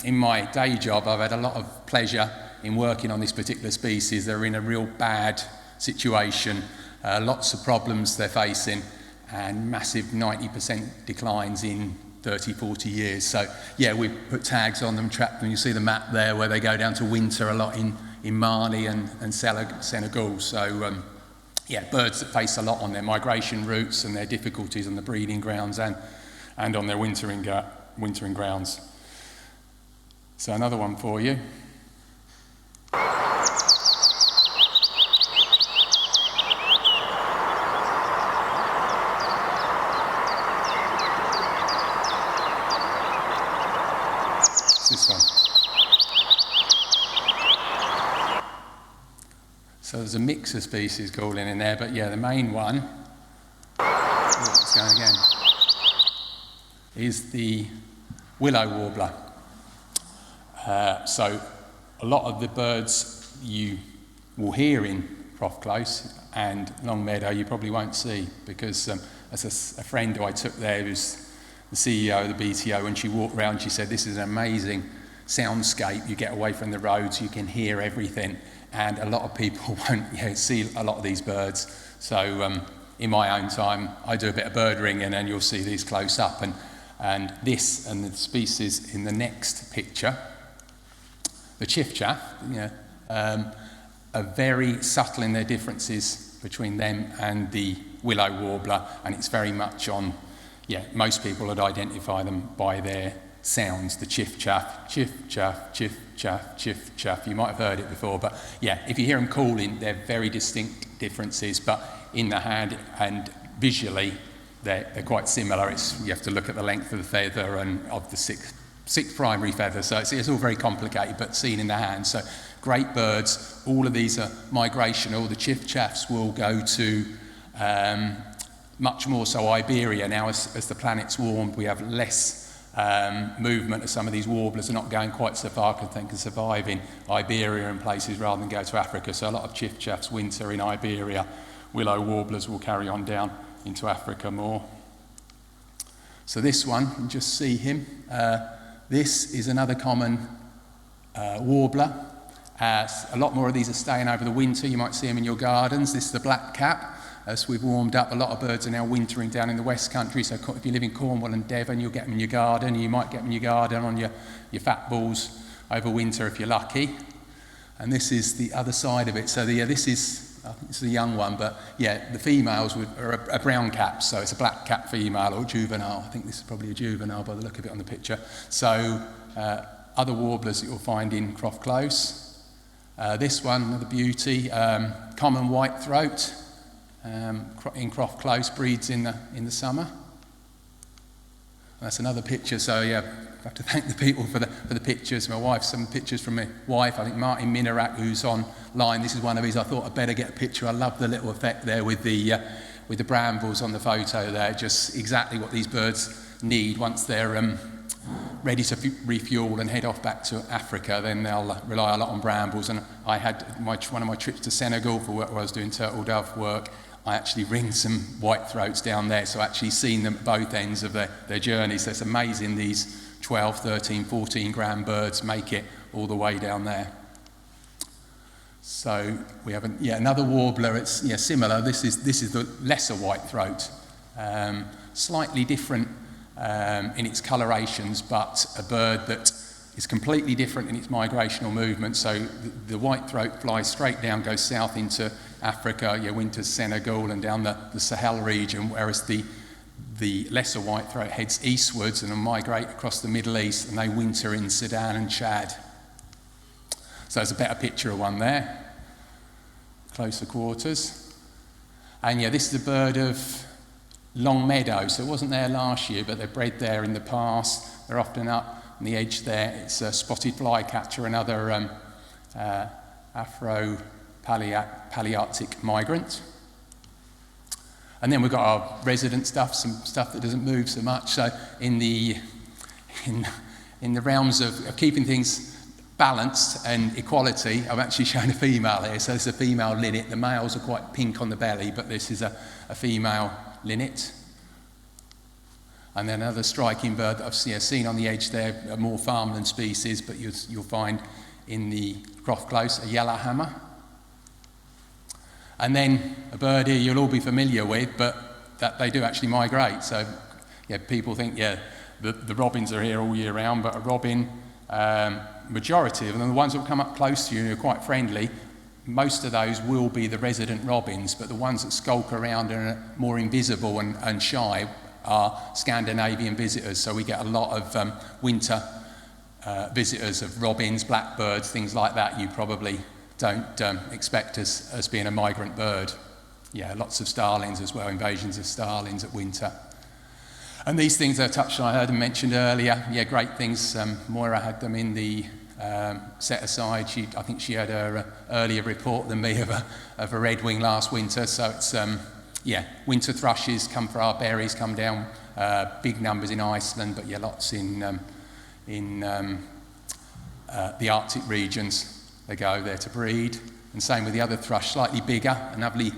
in my day job I've had a lot of pleasure in working on this particular species. They're in a real bad situation, lots of problems they're facing, and massive 90% declines in 30, 40 years. So yeah, we've put tags on them, trapped them. You see the map there where they go down to winter a lot in Mali and Senegal. So yeah, birds that face a lot on their migration routes and their difficulties on the breeding grounds and on their wintering grounds. So another one for you. This one. So there's a mix of species calling in there, but yeah, the main one, it's going again, is the willow warbler. So a lot of the birds you will hear in Croft Close and Longmeadow you probably won't see, because as a friend who I took there who's the CEO of the BTO, when she walked around, she said, this is an amazing soundscape. You get away from the roads, you can hear everything, and a lot of people won't see a lot of these birds. So in my own time, I do a bit of bird ringing, and you'll see these close up. And this and the species in the next picture, the chiffchaff, are very subtle in their differences between them and the willow warbler, and it's very much on. Yeah, most people would identify them by their sounds, the chiff-chaff, chiff-chaff, chiff-chaff, chiff-chaff. You might have heard it before, but yeah, if you hear them calling, they're very distinct differences, but in the hand and visually, they're quite similar. You have to look at the length of the feather and of the six primary feathers, so it's all very complicated, but seen in the hand. So great birds. All of these are migrational. The chiff-chaffs will go to much more so Iberia now. As the planet's warmed, we have less movement, as some of these warblers are not going quite so far because they can survive in Iberia and places rather than go to Africa. So a lot of chiffchaffs winter in Iberia. Willow warblers will carry on down into Africa more. So this one, you can just see him. This is another common warbler. A lot more of these are staying over the winter. You might see them in your gardens. This is the black cap. As we've warmed up, a lot of birds are now wintering down in the West Country, so if you live in Cornwall and Devon, you'll get them in your garden. You might get them in your garden on your fat balls over winter if you're lucky. And this is the other side of it. So this is, I think it's a young one, but yeah, the females are a brown cap, so it's a black cap female or juvenile. I think this is probably a juvenile by the look of it on the picture. So other warblers that you'll find in Croft Close. This one, another beauty, common white throat. In Croft Close, breeds in the summer. That's another picture. So yeah, I have to thank the people for the pictures. My wife, some pictures from my wife. I think Martin Minarak, who's online. This is one of his. I thought I'd better get a picture. I love the little effect there with the brambles on the photo there. Just exactly what these birds need once they're ready to refuel and head off back to Africa. Then they'll rely a lot on brambles. And I had one of my trips to Senegal for work where I was doing turtle dove work. I actually ringed some white throats down there, so I actually seen them at both ends of their journey. So it's amazing these 12, 13, 14 gram birds make it all the way down there. So we have another warbler. It's similar. This is the lesser white throat, slightly different in its colorations, but a bird that is completely different in its migrational movement. So the white throat flies straight down, goes south into Africa, winters Senegal and down the Sahel region, whereas the lesser white throat heads eastwards and will migrate across the Middle East, and they winter in Sudan and Chad. So there's a better picture of one there. closer quarters. And yeah, this is a bird of Long Meadow, so it wasn't there last year, but they're bred there in the past. They're often up on the edge there. It's a spotted flycatcher, another Afro-Palearctic migrant. And then we've got our resident stuff, some stuff that doesn't move so much. So in the realms of keeping things balanced and equality, I've actually shown a female here. So it's a female linnet. The males are quite pink on the belly, but this is a female linnet. And then another striking bird that I've seen on the edge there, a more farmland species, but you'll find in the Croft Close, a yellowhammer. And then a bird here you'll all be familiar with, but that they do actually migrate. So yeah, people think, yeah, the robins are here all year round, but a robin, majority of them, the ones that will come up close to you and are quite friendly, most of those will be the resident robins, but the ones that skulk around and are more invisible and shy are Scandinavian visitors. So we get a lot of winter visitors of robins, blackbirds, things like that. You probably don't expect us as being a migrant bird. Yeah, lots of starlings as well, invasions of starlings at winter. And these things I touched on, I heard them mentioned earlier. Yeah, great things. Moira had them in the set aside. I think she had her earlier report than me of a redwing last winter. So it's, yeah, winter thrushes come for our berries, come down, big numbers in Iceland, but yeah, lots in the Arctic regions. They go there to breed. And same with the other thrush, slightly bigger, a lovely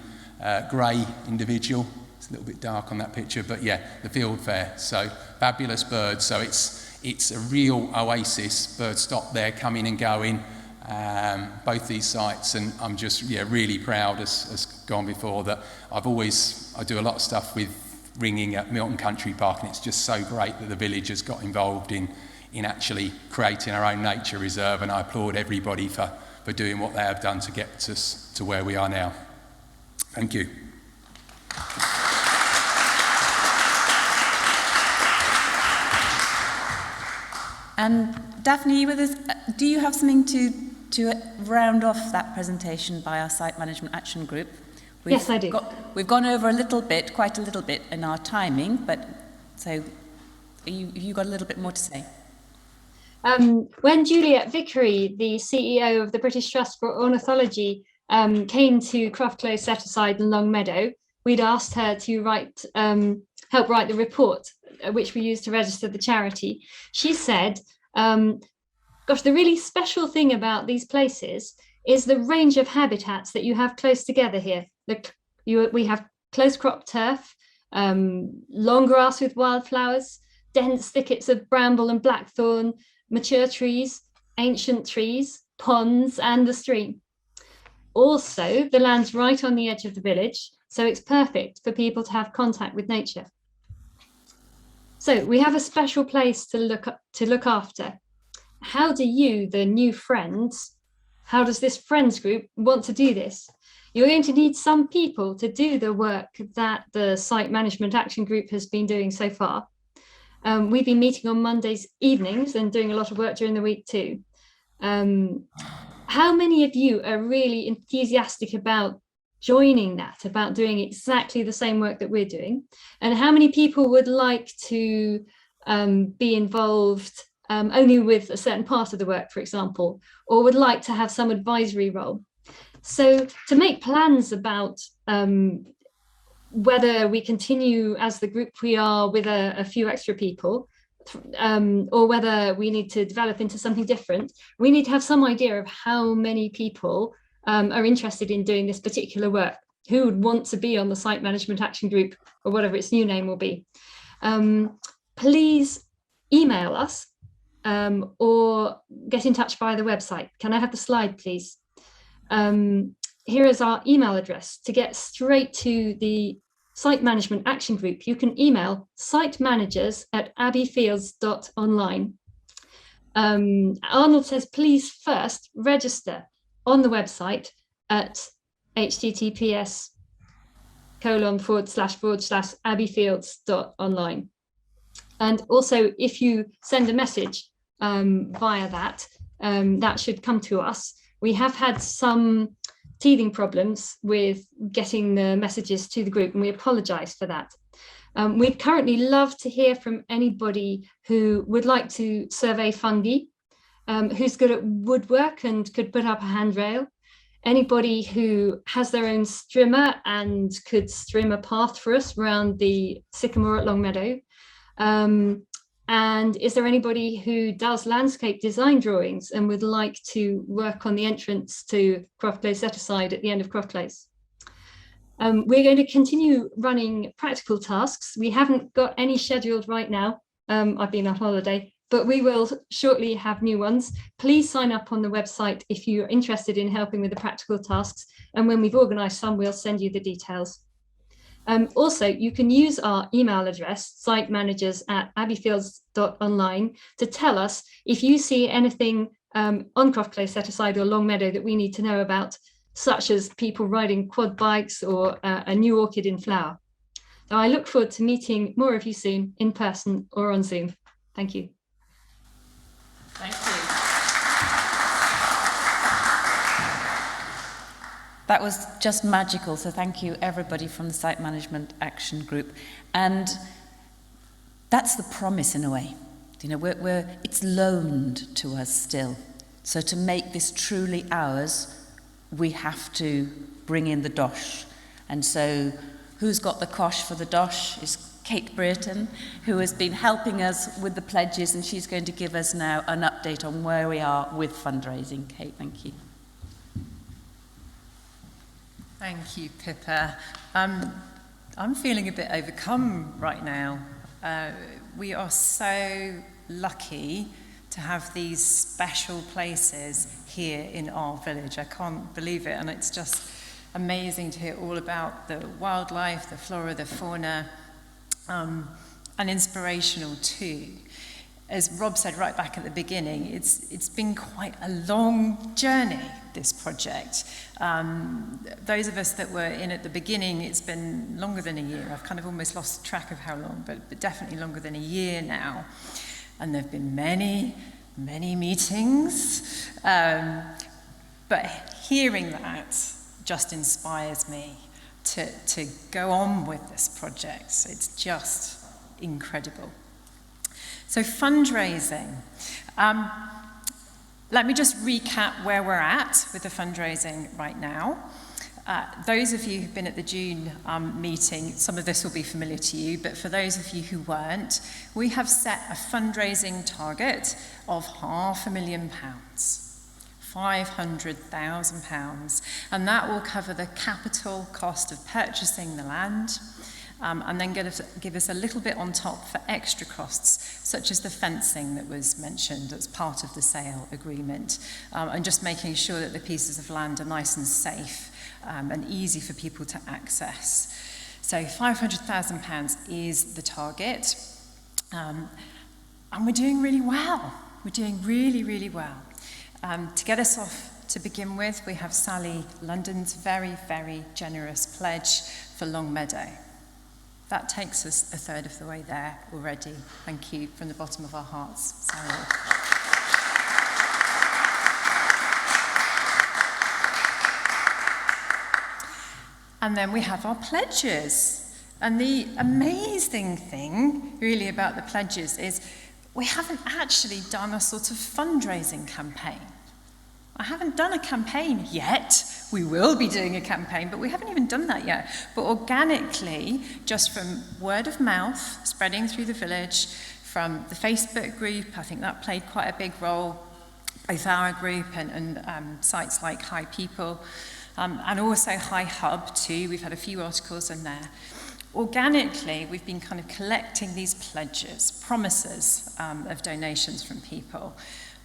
grey individual. It's a little bit dark on that picture, but yeah, the fieldfare. So fabulous birds. So it's a real oasis. Birds stop there, coming and going, both these sites. And I'm just really proud, as gone before, that I do a lot of stuff with ringing at Milton Country Park, and it's just so great that the village has got involved in actually creating our own nature reserve, and I applaud everybody for doing what they have done to get us to where we are now. Thank you. And Daphne, you with us? Do you have something to round off that presentation by our Site Management Action Group? Yes, I do. We've gone over quite a little bit in our timing, but so you got a little bit more to say? When Juliet Vickery, the CEO of the British Trust for Ornithology, came to Croft Close Set Aside in Long Meadow, we'd asked her to help write the report, which we used to register the charity. She said, gosh, the really special thing about these places is the range of habitats that you have close together here. We have close crop turf, long grass with wildflowers, dense thickets of bramble and blackthorn, mature trees, ancient trees, ponds, and the stream. Also, the land's right on the edge of the village, so it's perfect for people to have contact with nature. So we have a special place to look after. How do you, the new friends, how does this friends group want to do this? You're going to need some people to do the work that the Site Management Action Group has been doing so far. We've been meeting on Mondays evenings and doing a lot of work during the week too. How many of you are really enthusiastic about joining that, about doing exactly the same work that we're doing? And how many people would like to be involved only with a certain part of the work, for example, or would like to have some advisory role? So to make plans about whether we continue as the group we are with a few extra people, or whether we need to develop into something different, we need to have some idea of how many people are interested in doing this particular work, who would want to be on the Site Management Action Group, or whatever its new name will be. Please email us or get in touch via the website. Can I have the slide, please? Here is our email address. To get straight to the Site Management Action Group, you can email sitemanagers@abbeyfields.online. Arnold says, please first register on the website at https://abbeyfields.online. And also, if you send a message via that, that should come to us. We have had some teething problems with getting the messages to the group, and we apologise for that. We'd currently love to hear from anybody who would like to survey fungi, who's good at woodwork and could put up a handrail, anybody who has their own strimmer and could strim a path for us around the sycamore at Longmeadow. And is there anybody who does landscape design drawings and would like to work on the entrance to Croft Close set aside at the end of Croft Close? We're going to continue running practical tasks. We haven't got any scheduled right now. I've been on holiday, but we will shortly have new ones. Please sign up on the website if you're interested in helping with the practical tasks. And when we've organised some, we'll send you the details. Also, you can use our email address, sitemanagers@abbeyfields.online, to tell us if you see anything on Croft Close set aside or Longmeadow that we need to know about, such as people riding quad bikes or a new orchid in flower. So I look forward to meeting more of you soon in person or on Zoom. Thank you. Thank you. That was just magical, so thank you everybody from the Site Management Action Group. And that's the promise in a way. You know, it's loaned to us still. So to make this truly ours, we have to bring in the dosh. And so who's got the cosh for the dosh is Kate Brereton, who has been helping us with the pledges, and she's going to give us now an update on where we are with fundraising. Kate, thank you. Thank you, Pippa. I'm feeling a bit overcome right now. We are so lucky to have these special places here in our village. I can't believe it, and it's just amazing to hear all about the wildlife, the flora, the fauna, and inspirational too. As Rob said right back at the beginning, it's been quite a long journey, this project. Those of us that were in at the beginning, it's been longer than a year. I've kind of almost lost track of how long, but definitely longer than a year now. And there have been many, many meetings. But hearing that just inspires me to go on with this project. It's just incredible. So fundraising. Let me just recap where we're at with the fundraising right now. Those of you who've been at the June meeting, some of this will be familiar to you, but for those of you who weren't, we have set a fundraising target of £500,000. £500,000, and that will cover the capital cost of purchasing the land, and then give us a little bit on top for extra costs, such as the fencing that was mentioned as part of the sale agreement, and just making sure that the pieces of land are nice and safe and easy for people to access. So £500,000 is the target, and we're doing really well. We're doing really, really well. To get us off to begin with, we have Sally London's very, very generous pledge for Longmeadow. That takes us a third of the way there already. Thank you from the bottom of our hearts, Sally. And then we have our pledges. And the amazing thing, really, about the pledges is we haven't actually done a sort of fundraising campaign. I haven't done a campaign yet. We will be doing a campaign, but we haven't even done that yet. But organically, just from word of mouth, spreading through the village, from the Facebook group, I think that played quite a big role, both our group and sites like High People, and also High Hub too. We've had a few articles in there. Organically, we've been kind of collecting these pledges, promises of donations from people.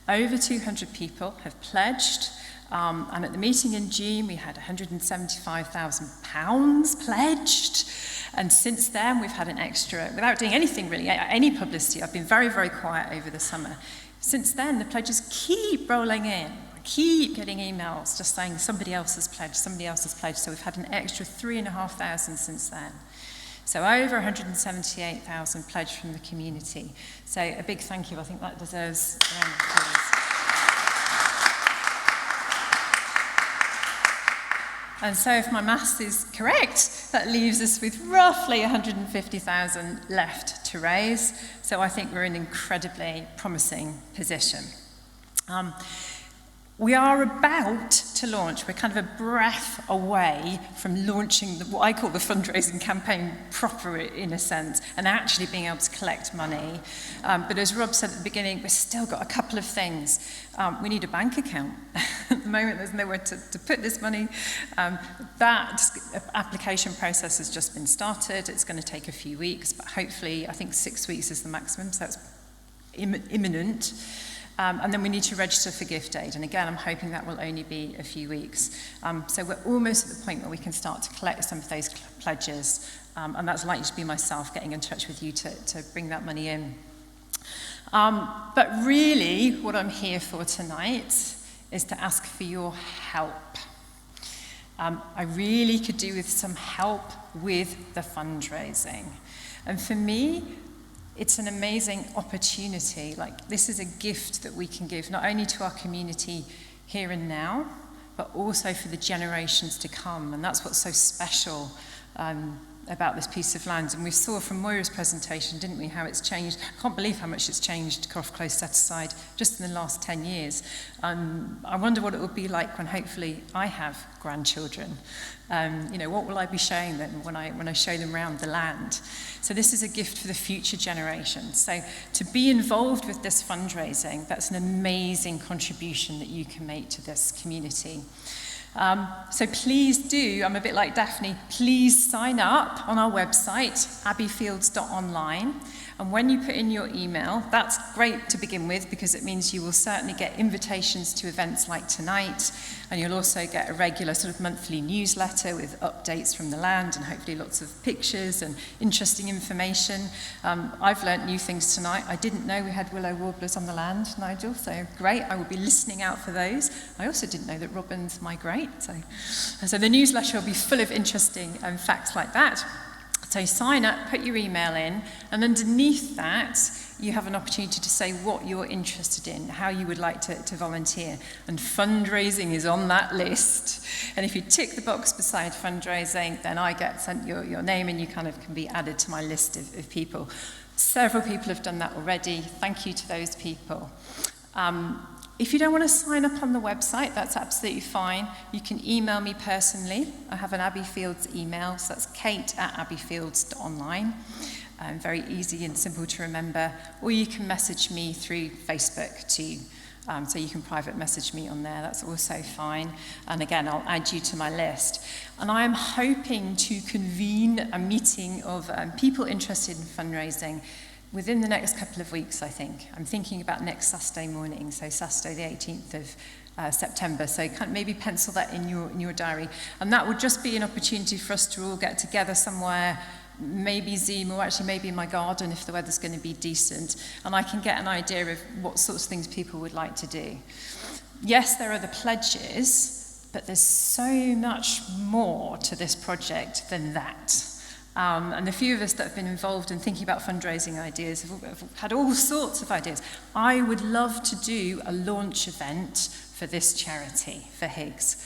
Over 200 people have pledged, and at the meeting in June, we had £175,000 pledged. And since then, we've had an extra, without doing anything really, any publicity. I've been very, very quiet over the summer. Since then, the pledges keep rolling in. I keep getting emails just saying somebody else has pledged, somebody else has pledged. So we've had an extra 3,500 since then. So over 178,000 pledged from the community. So a big thank you. I think that deserves a round of applause. And so if my maths is correct, that leaves us with roughly 150,000 left to raise. So I think we're in an incredibly promising position. We are about to launch. We're kind of a breath away from launching what I call the fundraising campaign proper, in a sense, and actually being able to collect money. But as Rob said at the beginning, we've still got a couple of things. We need a bank account. At the moment, there's nowhere to put this money. That application process has just been started. It's going to take a few weeks, but hopefully, I think 6 weeks is the maximum, so that's imminent. And then we need to register for gift aid. And again, I'm hoping that will only be a few weeks. So we're almost at the point where we can start to collect some of those pledges. And that's likely to be myself getting in touch with you to bring that money in. But really, what I'm here for tonight is to ask for your help. I really could do with some help with the fundraising. And for me, it's an amazing opportunity. Like, this is a gift that we can give not only to our community here and now, but also for the generations to come. And that's what's so special about this piece of land. And we saw from Moira's presentation, didn't we, how it's changed. I can't believe how much it's changed Croft Close Set Aside just in the last 10 years. I wonder what it will be like when hopefully I have grandchildren. What will I be showing them when I show them around the land? So this is a gift for the future generations. So to be involved with this fundraising, that's an amazing contribution that you can make to this community. So please do, I'm a bit like Daphne, please sign up on our website, abbeyfields.online. And when you put in your email, that's great to begin with because it means you will certainly get invitations to events like tonight, and you'll also get a regular sort of monthly newsletter with updates from the land and hopefully lots of pictures and interesting information. I've learnt new things tonight. I didn't know we had willow warblers on the land, Nigel, so great. I will be listening out for those. I also didn't know that robins migrate, so the newsletter will be full of interesting facts like that. So sign up, put your email in, and underneath that, you have an opportunity to say what you're interested in, how you would like to volunteer. And fundraising is on that list. And if you tick the box beside fundraising, then I get sent your name and you kind of can be added to my list of people. Several people have done that already. Thank you to those people. If you don't want to sign up on the website, that's absolutely fine. You can email me personally. I have an Abbey Fields email, so that's kate@abbeyfields.online. Very easy and simple to remember. Or you can message me through Facebook too. So you can private message me on there, that's also fine. And again, I'll add you to my list. And I am hoping to convene a meeting of people interested in fundraising within the next couple of weeks, I think. I'm thinking about next Saturday morning, so Saturday the 18th of September. So maybe pencil that in your diary. And that would just be an opportunity for us to all get together somewhere, maybe Zoom, or actually maybe in my garden if the weather's going to be decent. And I can get an idea of what sorts of things people would like to do. Yes, there are the pledges, but there's so much more to this project than that. And the few of us that have been involved in thinking about fundraising ideas have had all sorts of ideas. I would love to do a launch event for this charity, for HIGS.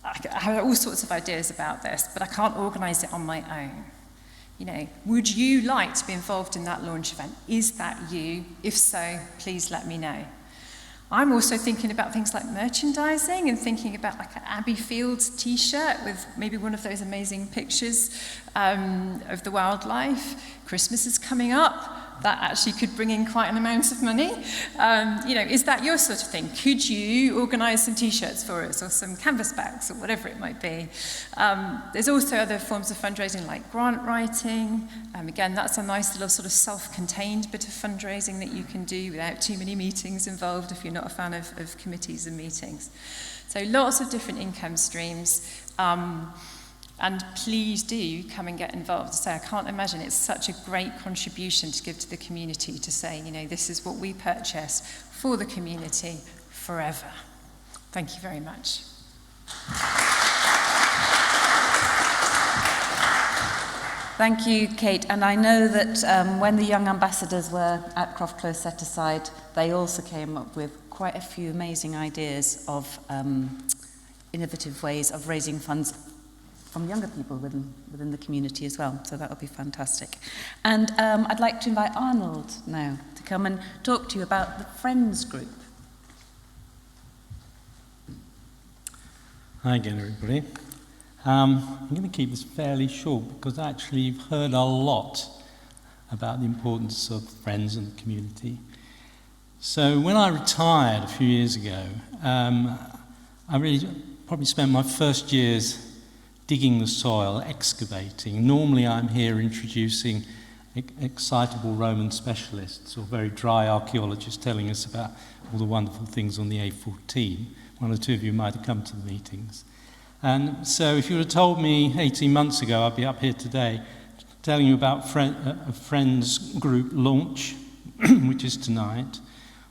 I have all sorts of ideas about this, but I can't organise it on my own. Would you like to be involved in that launch event? Is that you? If so, please let me know. I'm also thinking about things like merchandising and thinking about like an Abbey Fields t-shirt with maybe one of those amazing pictures of the wildlife. Christmas is coming up. That actually could bring in quite an amount of money. Is that your sort of thing? Could you organise some t-shirts for us or some canvas bags or whatever it might be? There's also other forms of fundraising like grant writing. Again, that's a nice little sort of self-contained bit of fundraising that you can do without too many meetings involved if you're not a fan of committees and meetings. So lots of different income streams. And please do come and get involved. So I can't imagine it's such a great contribution to give to the community to say, this is what we purchase for the community forever. Thank you very much. Thank you, Kate. And I know that when the young ambassadors were at Croft Close Set Aside, they also came up with quite a few amazing ideas of innovative ways of raising funds from younger people within the community as well. So that would be fantastic. And I'd like to invite Arnold now to come and talk to you about the Friends group. Hi again, everybody. I'm going to keep this fairly short because actually you've heard a lot about the importance of friends and the community. So when I retired a few years ago, I really probably spent my first years digging the soil, excavating. Normally I'm here introducing excitable Roman specialists or very dry archaeologists telling us about all the wonderful things on the A14. One or two of you might have come to the meetings. And so if you would have told me 18 months ago, I'd be up here today telling you about a Friends group launch, which is tonight,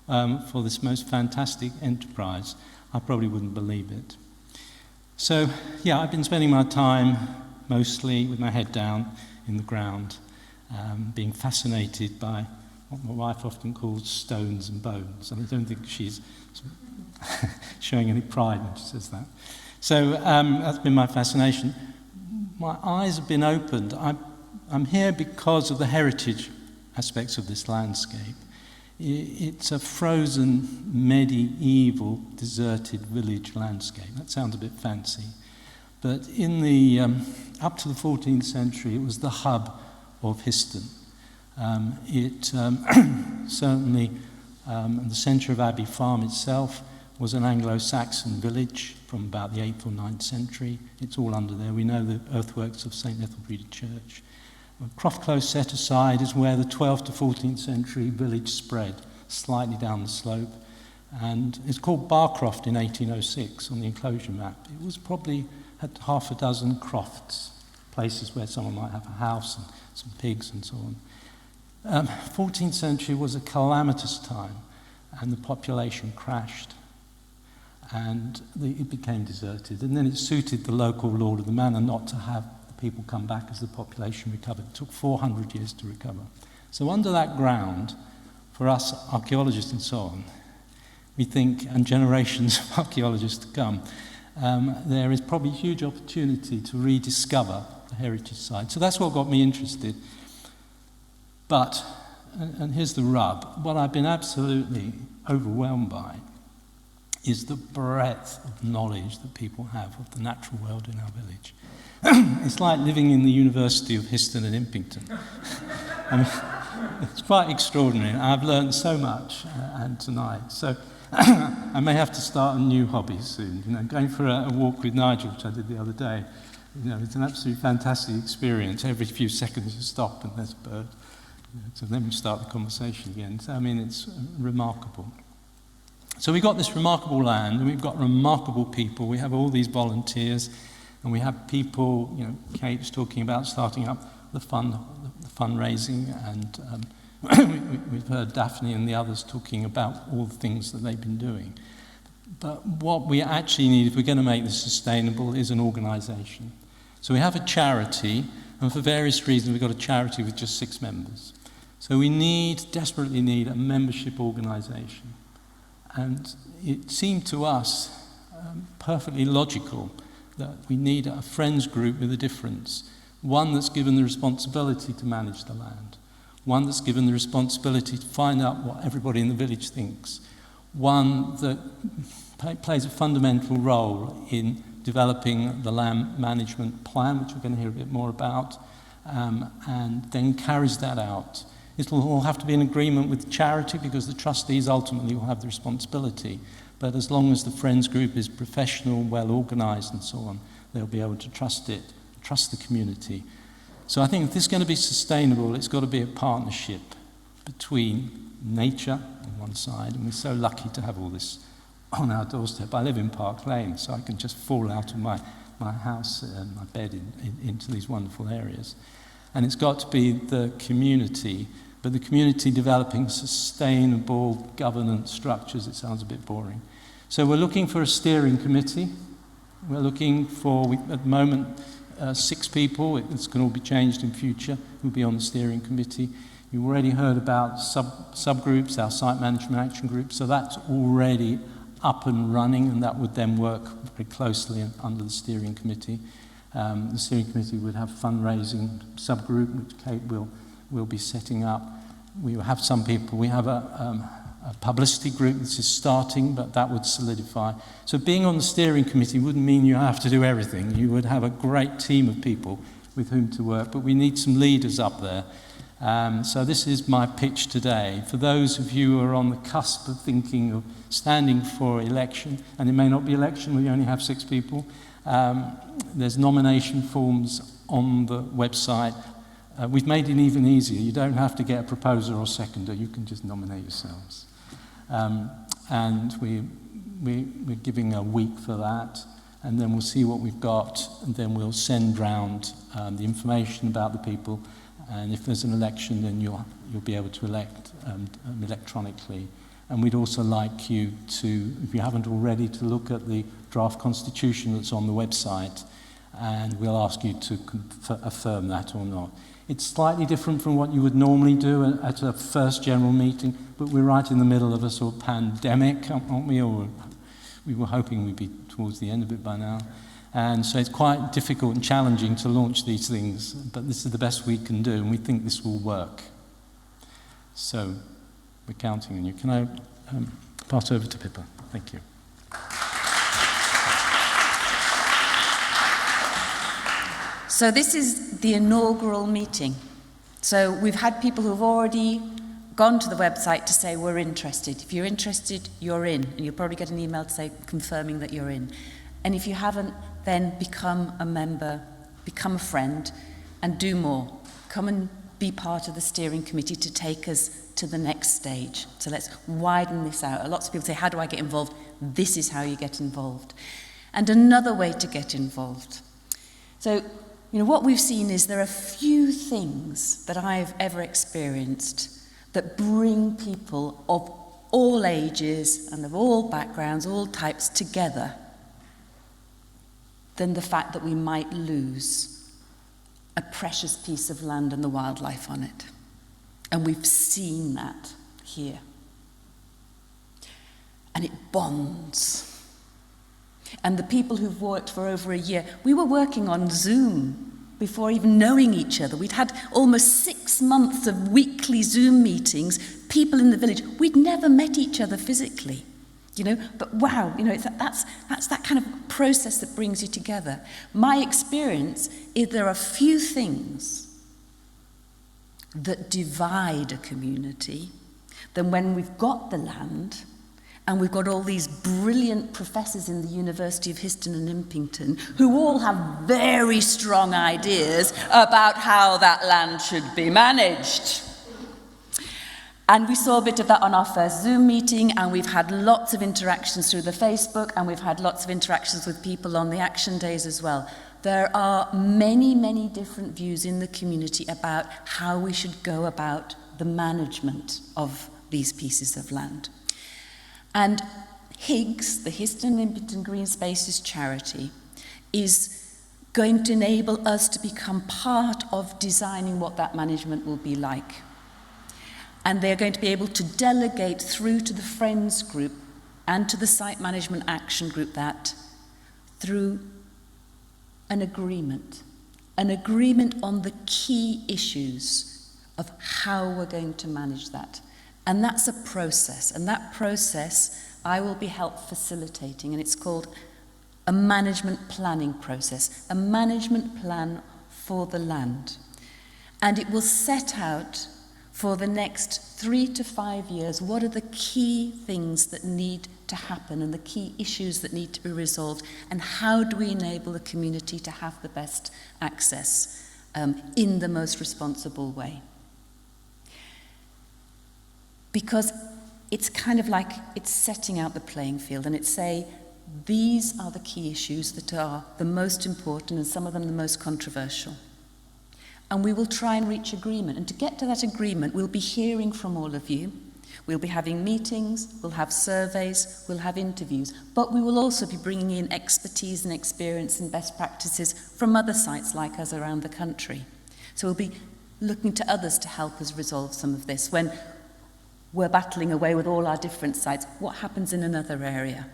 for this most fantastic enterprise, I probably wouldn't believe it. So, yeah, I've been spending my time mostly with my head down in the ground, being fascinated by what my wife often calls stones and bones. And I don't think she's showing any pride when she says that. So that's been my fascination. My eyes have been opened. I'm here because of the heritage aspects of this landscape. It's a frozen, medieval, deserted village landscape. That sounds a bit fancy. But in the up to the 14th century, it was the hub of Histon. Certainly, the centre of Abbey Farm itself was an Anglo-Saxon village from about the 8th or 9th century. It's all under there. We know the earthworks of St. Ethelbreda Church. Croft Close set aside is where the 12th to 14th century village spread, slightly down the slope. And it's called Barcroft in 1806 on the enclosure map. It was probably had half a dozen crofts, places where someone might have a house and some pigs and so on. 14th century was a calamitous time, and the population crashed. And it became deserted. And then it suited the local lord of the manor not to have the people come back as the population recovered. It took 400 years to recover. So under that ground, for us archaeologists and so on, we think, and generations of archaeologists to come, there is probably huge opportunity to rediscover the heritage side. So that's what got me interested. But, and here's the rub, what I've been absolutely overwhelmed by is the breadth of knowledge that people have of the natural world in our village. It's like living in the University of Histon and Impington. I mean, it's quite extraordinary. I've learned so much and tonight. So I may have to start a new hobby soon. You know, going for a walk with Nigel, which I did the other day. You know, it's an absolutely fantastic experience. Every few seconds you stop and there's a bird. You know, so then we start the conversation again. So I mean, it's remarkable. So we've got this remarkable land, and we've got remarkable people. We have all these volunteers, and we have people, you know, Kate's talking about starting up the fundraising, and we've heard Daphne and the others talking about all the things that they've been doing. But what we actually need, if we're going to make this sustainable, is an organisation. So we have a charity, and for various reasons we've got a charity with just 6 members. So we desperately need a membership organisation. And it seemed to us perfectly logical that we need a friends group with a difference. One that's given the responsibility to manage the land. One that's given the responsibility to find out what everybody in the village thinks. One that plays a fundamental role in developing the land management plan, which we're going to hear a bit more about, and then carries that out. It will all have to be in agreement with the charity because the trustees ultimately will have the responsibility. But as long as the Friends group is professional, well organised and so on, they'll be able to trust it, trust the community. So I think if this is going to be sustainable, it's got to be a partnership between nature on one side, and we're so lucky to have all this on our doorstep. I live in Park Lane, so I can just fall out of my house and my bed into these wonderful areas. And it's got to be the community, but the community developing sustainable governance structures. It sounds a bit boring. So we're looking for a steering committee. We're looking for, at the moment, 6 people. It's going to all be changed in future. Who'll be on the steering committee. You've already heard about subgroups, our site management action group. So that's already up and running, and that would then work very closely under the steering committee. The steering committee would have fundraising subgroup, which Kate will be setting up. We will have some people. We have a publicity group that is starting, but that would solidify. So being on the steering committee wouldn't mean you have to do everything. You would have a great team of people with whom to work, but we need some leaders up there. So this is my pitch today. For those of you who are on the cusp of thinking of standing for election, and it may not be election, we only have 6 people, there's nomination forms on the website. We've made it even easier. You don't have to get a proposer or seconder. You can just nominate yourselves. And we're giving a week for that, and then we'll see what we've got, and then we'll send round the information about the people, and if there's an election, then you'll be able to elect electronically. And we'd also like you to, if you haven't already, to look at the draft constitution that's on the website, and we'll ask you to affirm that or not. It's slightly different from what you would normally do at a first general meeting, but we're right in the middle of a sort of pandemic, aren't we? Or we were hoping we'd be towards the end of it by now. And so it's quite difficult and challenging to launch these things, but this is the best we can do, and we think this will work. So we're counting on you. Can I pass over to Pippa? Thank you. So this is the inaugural meeting. So we've had people who've already gone to the website to say we're interested. If you're interested, you're in. And you'll probably get an email to say confirming that you're in. And if you haven't, then become a member, become a friend, and do more. Come and be part of the steering committee to take us to the next stage. So let's widen this out. Lots of people say, how do I get involved? This is how you get involved. And another way to get involved. So, what we've seen is there are few things that I've ever experienced that bring people of all ages and of all backgrounds, all types together than the fact that we might lose a precious piece of land and the wildlife on it. And we've seen that here. And it bonds. And the people who've worked for over a year, we were working on Zoom before even knowing each other. We'd had almost 6 months of weekly Zoom meetings, people in the village. We'd never met each other physically, but wow, that's that kind of process that brings you together. My experience is there are few things that divide a community than when we've got the land and we've got all these brilliant professors in the University of Histon and Impington who all have very strong ideas about how that land should be managed. And we saw a bit of that on our first Zoom meeting, and we've had lots of interactions through the Facebook, and we've had lots of interactions with people on the action days as well. There are many, many different views in the community about how we should go about the management of these pieces of land. And HIGS, the Histon and Impington Green Spaces charity, is going to enable us to become part of designing what that management will be like. And they're going to be able to delegate through to the Friends group and to the Site Management Action Group that through an agreement on the key issues of how we're going to manage that. And that's a process, and that process I will be help facilitating, and it's called a management planning process, a management plan for the land. And it will set out for the next 3 to 5 years, what are the key things that need to happen and the key issues that need to be resolved, and how do we enable the community to have the best access in the most responsible way. Because it's kind of like it's setting out the playing field, and it's saying, these are the key issues that are the most important and some of them the most controversial. And we will try and reach agreement. And to get to that agreement, we'll be hearing from all of you. We'll be having meetings, we'll have surveys, we'll have interviews. But we will also be bringing in expertise and experience and best practices from other sites like us around the country. So we'll be looking to others to help us resolve some of this. When we're battling away with all our different sides. What happens in another area?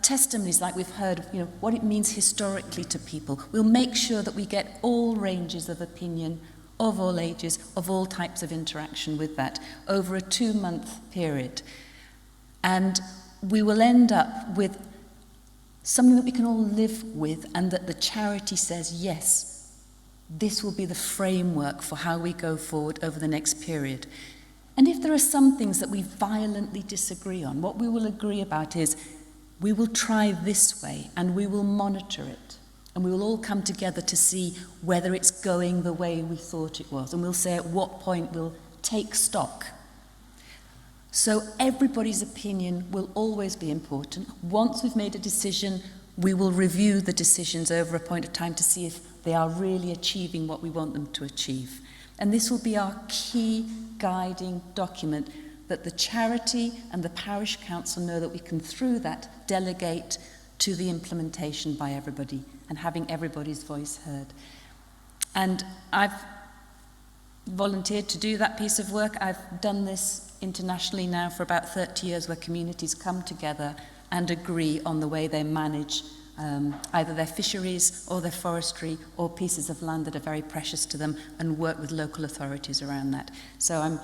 Testimonies like we've heard, you know, what it means historically to people. We'll make sure that we get all ranges of opinion, of all ages, of all types of interaction with that over a 2-month period. And we will end up with something that we can all live with, and that the charity says, yes, this will be the framework for how we go forward over the next period. And if there are some things that we violently disagree on, what we will agree about is we will try this way and we will monitor it. And we will all come together to see whether it's going the way we thought it was. And we'll say at what point we'll take stock. So everybody's opinion will always be important. Once we've made a decision, we will review the decisions over a point of time to see if they are really achieving what we want them to achieve. And this will be our key guiding document that the charity and the parish council know that we can, through that, delegate to the implementation by everybody and having everybody's voice heard. And I've volunteered to do that piece of work. I've done this internationally now for about 30 years, where communities come together and agree on the way they manage either their fisheries or their forestry or pieces of land that are very precious to them, and work with local authorities around that. So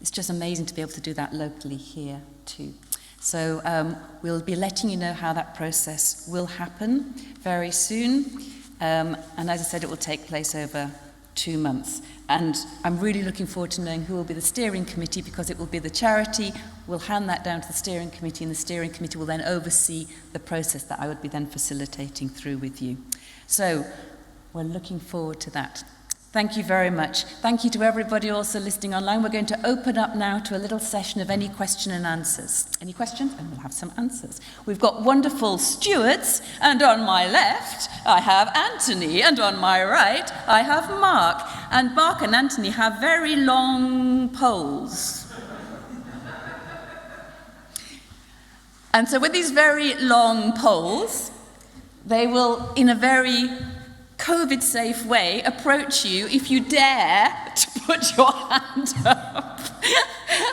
it's just amazing to be able to do that locally here too. So we'll be letting you know how that process will happen very soon. And as I said, it will take place over 2 months. And I'm really looking forward to knowing who will be the steering committee, because it will be the charity. We'll hand that down to the steering committee, and the steering committee will then oversee the process that I would be then facilitating through with you. So we're looking forward to that. Thank you very much. Thank you to everybody also listening online. We're going to open up now to a little session of any question and answers. Any questions? And we'll have some answers. We've got wonderful stewards, and on my left I have Anthony, and on my right I have Mark. And Mark and Anthony have very long poles. And so with these very long poles, they will, in a very COVID-safe way, approach you if you dare to put your hand up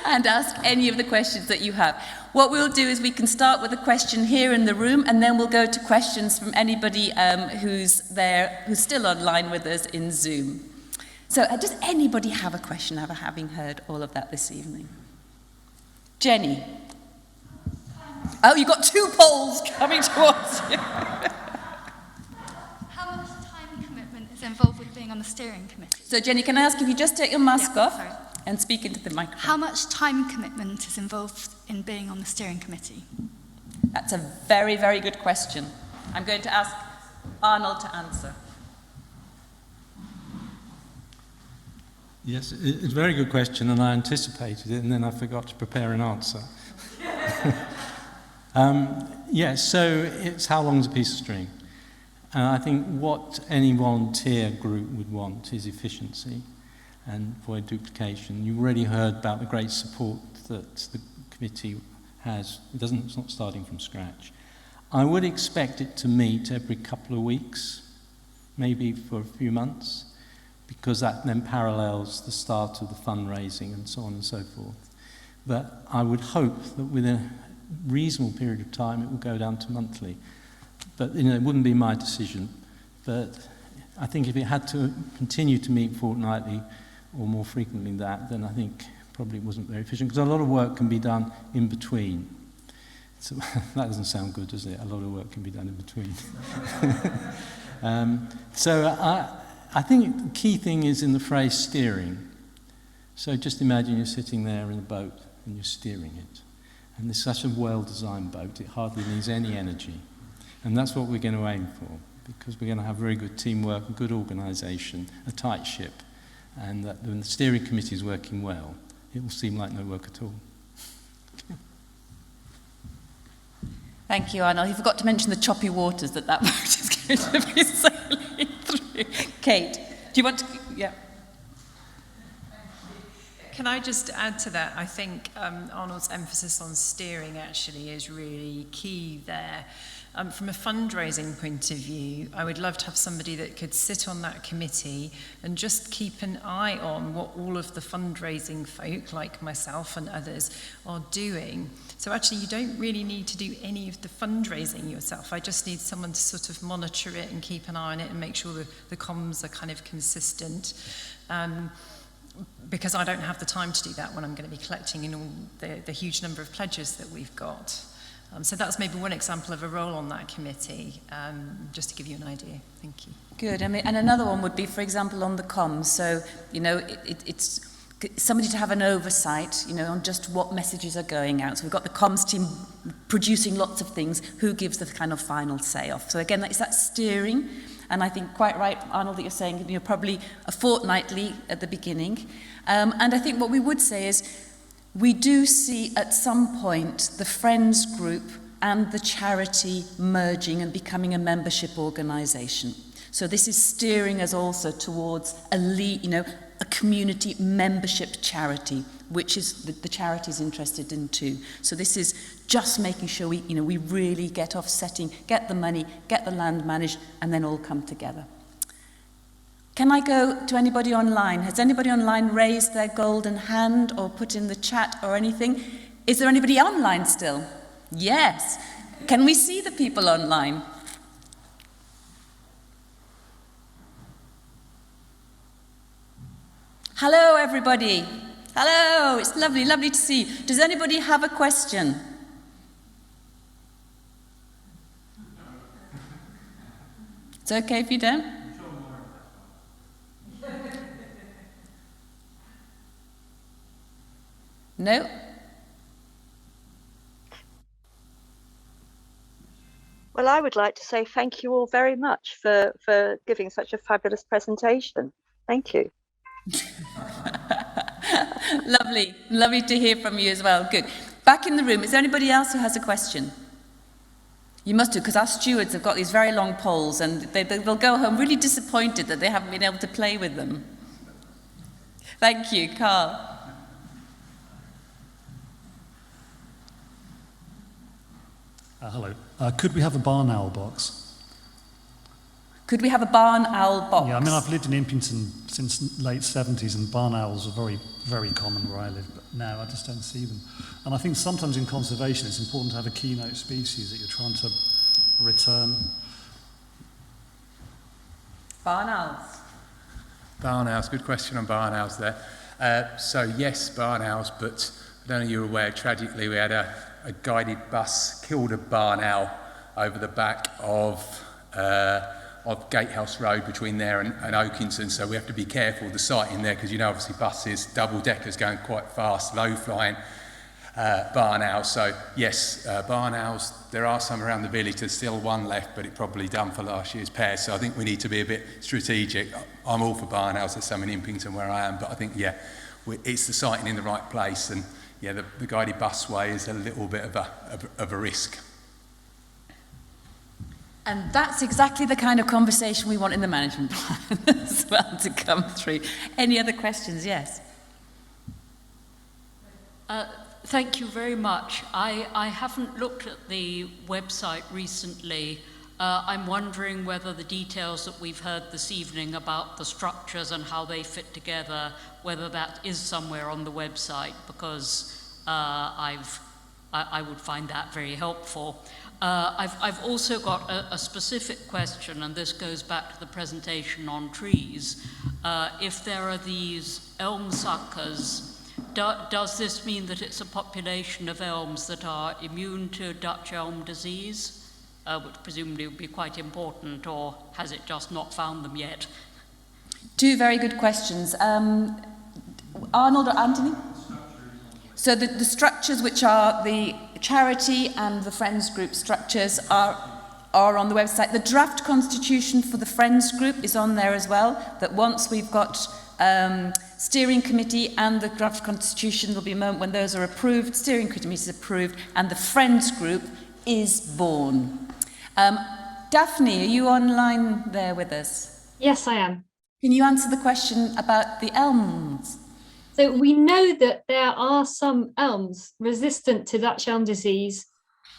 and ask any of the questions that you have. What we'll do is we can start with a question here in the room, and then we'll go to questions from anybody who's still online with us in Zoom. So does anybody have a question after having heard all of that this evening? Jenny? Oh, you've got 2 poles coming towards you. Involved with being on the steering committee. So Jenny, can I ask if you just take your mask off and speak into the microphone? How much time commitment is involved in being on the steering committee? That's a very, very good question. I'm going to ask Arnold to answer. Yes, it's a very good question, and I anticipated it, and then I forgot to prepare an answer. Yes, so it's how long is a piece of string? And I think what any volunteer group would want is efficiency and avoid duplication. You already heard about the great support that the committee has. It's not starting from scratch. I would expect it to meet every couple of weeks, maybe for a few months, because that then parallels the start of the fundraising and so on and so forth. But I would hope that within a reasonable period of time it will go down to monthly. But it wouldn't be my decision. But I think if it had to continue to meet fortnightly or more frequently than that, then I think probably it wasn't very efficient, because a lot of work can be done in between. So that doesn't sound good, does it? A lot of work can be done in between. So I think the key thing is in the phrase steering. So just imagine you're sitting there in a boat and you're steering it. And it's such a well-designed boat, it hardly needs any energy. And that's what we're going to aim for, because we're going to have very good teamwork, a good organisation, a tight ship. And that when the steering committee is working well, it will seem like no work at all. Thank you, Arnold. You forgot to mention the choppy waters that boat is going to be sailing through. Kate, do you want to? Yeah. Can I just add to that? I think Arnold's emphasis on steering actually is really key there. From a fundraising point of view, I would love to have somebody that could sit on that committee and just keep an eye on what all of the fundraising folk, like myself and others, are doing. So actually, you don't really need to do any of the fundraising yourself. I just need someone to sort of monitor it and keep an eye on it and make sure the comms are kind of consistent. Because I don't have the time to do that when I'm going to be collecting in all the huge number of pledges that we've got. So that's maybe one example of a role on that committee, just to give you an idea. Thank you. Good. I mean, and another one would be, for example, on the comms. So, you know, it's somebody to have an oversight, you know, on just what messages are going out. So we've got the comms team producing lots of things. Who gives the kind of final say off? So again, it's that steering. And I think quite right, Arnold, that you're saying, you know, probably a fortnightly at the beginning. And I think what we would say is, we do see at some point the Friends group and the charity merging and becoming a membership organisation. So this is steering us also towards a community membership charity, which is the charity is interested in too. So this is just making sure we really get offsetting, get the money, get the land managed, and then all come together. Can I go to anybody online? Has anybody online raised their golden hand or put in the chat or anything? Is there anybody online still? Yes. Can we see the people online? Hello, everybody. Hello. It's lovely, lovely to see you. Does anybody have a question? It's okay if you don't. No? Well, I would like to say thank you all very much for giving such a fabulous presentation. Thank you. Lovely to hear from you as well. Good. Back in the room, is there anybody else who has a question? You must do, because our stewards have got these very long poles and they'll go home really disappointed that they haven't been able to play with them. Thank you, Carl. Hello. Could we have a barn owl box? Could we have a barn owl box? Yeah, I mean, I've lived in Impington since late 70s, and barn owls are very, very common where I live, but now I just don't see them. And I think sometimes in conservation it's important to have a keynote species that you're trying to return. Barn owls. Barn owls, good question on barn owls there. So yes, barn owls, but I don't know if you're aware, tragically we had a guided bus killed a barn owl over the back of Gatehouse Road between there and Oakington, so we have to be careful of the sighting there, because you know obviously buses, double deckers going quite fast, low flying barn owls. So yes, barn owls, there are some around the village. There's still one left, but it probably done for last year's pair, so I think we need to be a bit strategic. I'm all for barn owls. There's some in Impington where I am, but I think it's the sighting in the right place, and the guided busway is a little bit of a risk. And that's exactly the kind of conversation we want in the management plan as well to come through. Any other questions? Yes. Thank you very much. I haven't looked at the website recently. I'm wondering whether the details that we've heard this evening about the structures and how they fit together, whether that is somewhere on the website, because I would find that very helpful. I've also got a specific question, and this goes back to the presentation on trees. If there are these elm suckers, does this mean that it's a population of elms that are immune to Dutch elm disease, which presumably would be quite important, or has it just not found them yet? Two very good questions. Arnold or Anthony? So the structures, which are the charity and the Friends group structures, are on the website. The draft constitution for the Friends group is on there as well, that once we've got steering committee and the draft constitution, there'll be a moment when those are approved, steering committee is approved, and the Friends group is born. Daphne, are you online there with us? Yes, I am. Can you answer the question about the elms? So we know that there are some elms resistant to Dutch elm disease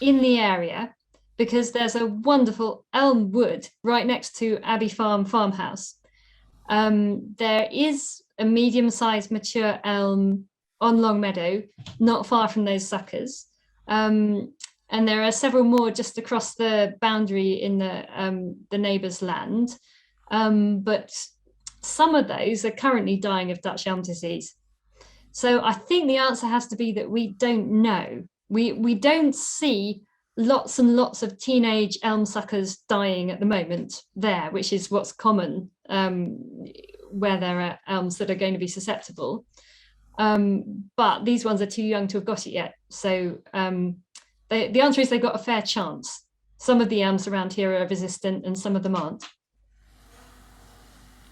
in the area. because there's a wonderful elm wood right next to Abbey farmhouse. There is a medium-sized mature elm on Long Meadow, not far from those suckers. And there are several more just across the boundary in the neighbour's land. But some of those are currently dying of Dutch elm disease. So I think the answer has to be that we don't know. We don't see lots and lots of teenage elm suckers dying at the moment there, which is what's common where there are elms that are going to be susceptible. But these ones are too young to have got it yet. So the answer is they've got a fair chance. Some of the elms around here are resistant and some of them aren't.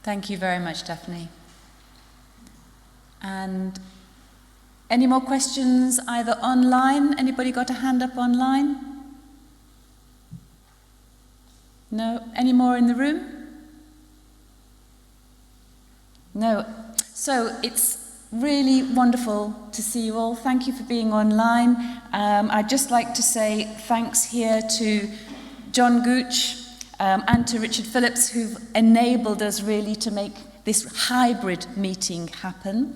Thank you very much, Daphne. And any more questions either online? Anybody got a hand up online? No? Any more in the room? No. So it's really wonderful to see you all. Thank you for being online. I'd just like to say thanks here to John Gooch and to Richard Phillips, who've enabled us really to make this hybrid meeting happen,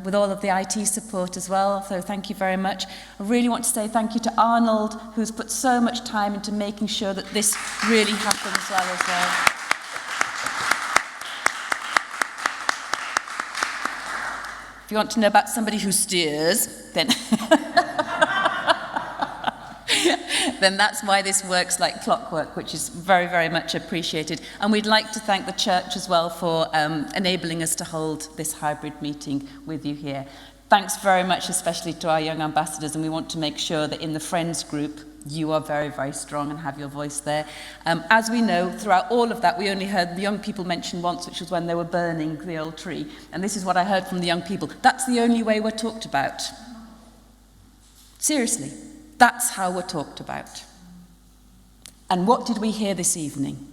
with all of the IT support as well. So thank you very much. I really want to say thank you to Arnold, who's put so much time into making sure that this really happens well as well. If you want to know about somebody who steers, then then that's why this works like clockwork, which is very, very much appreciated. And we'd like to thank the church as well for enabling us to hold this hybrid meeting with you here. Thanks very much, especially to our young ambassadors, and we want to make sure that in the Friends group, you are very, very strong and have your voice there. As we know, throughout all of that, we only heard the young people mentioned once, which was when they were burning the old tree. And this is what I heard from the young people. That's the only way we're talked about. Seriously, that's how we're talked about. And what did we hear this evening?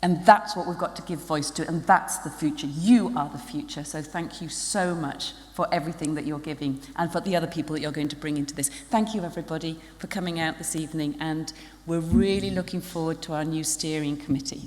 And that's what we've got to give voice to, and that's the future. You are the future, so thank you so much for everything that you're giving and for the other people that you're going to bring into this. Thank you, everybody, for coming out this evening, and we're really looking forward to our new steering committee.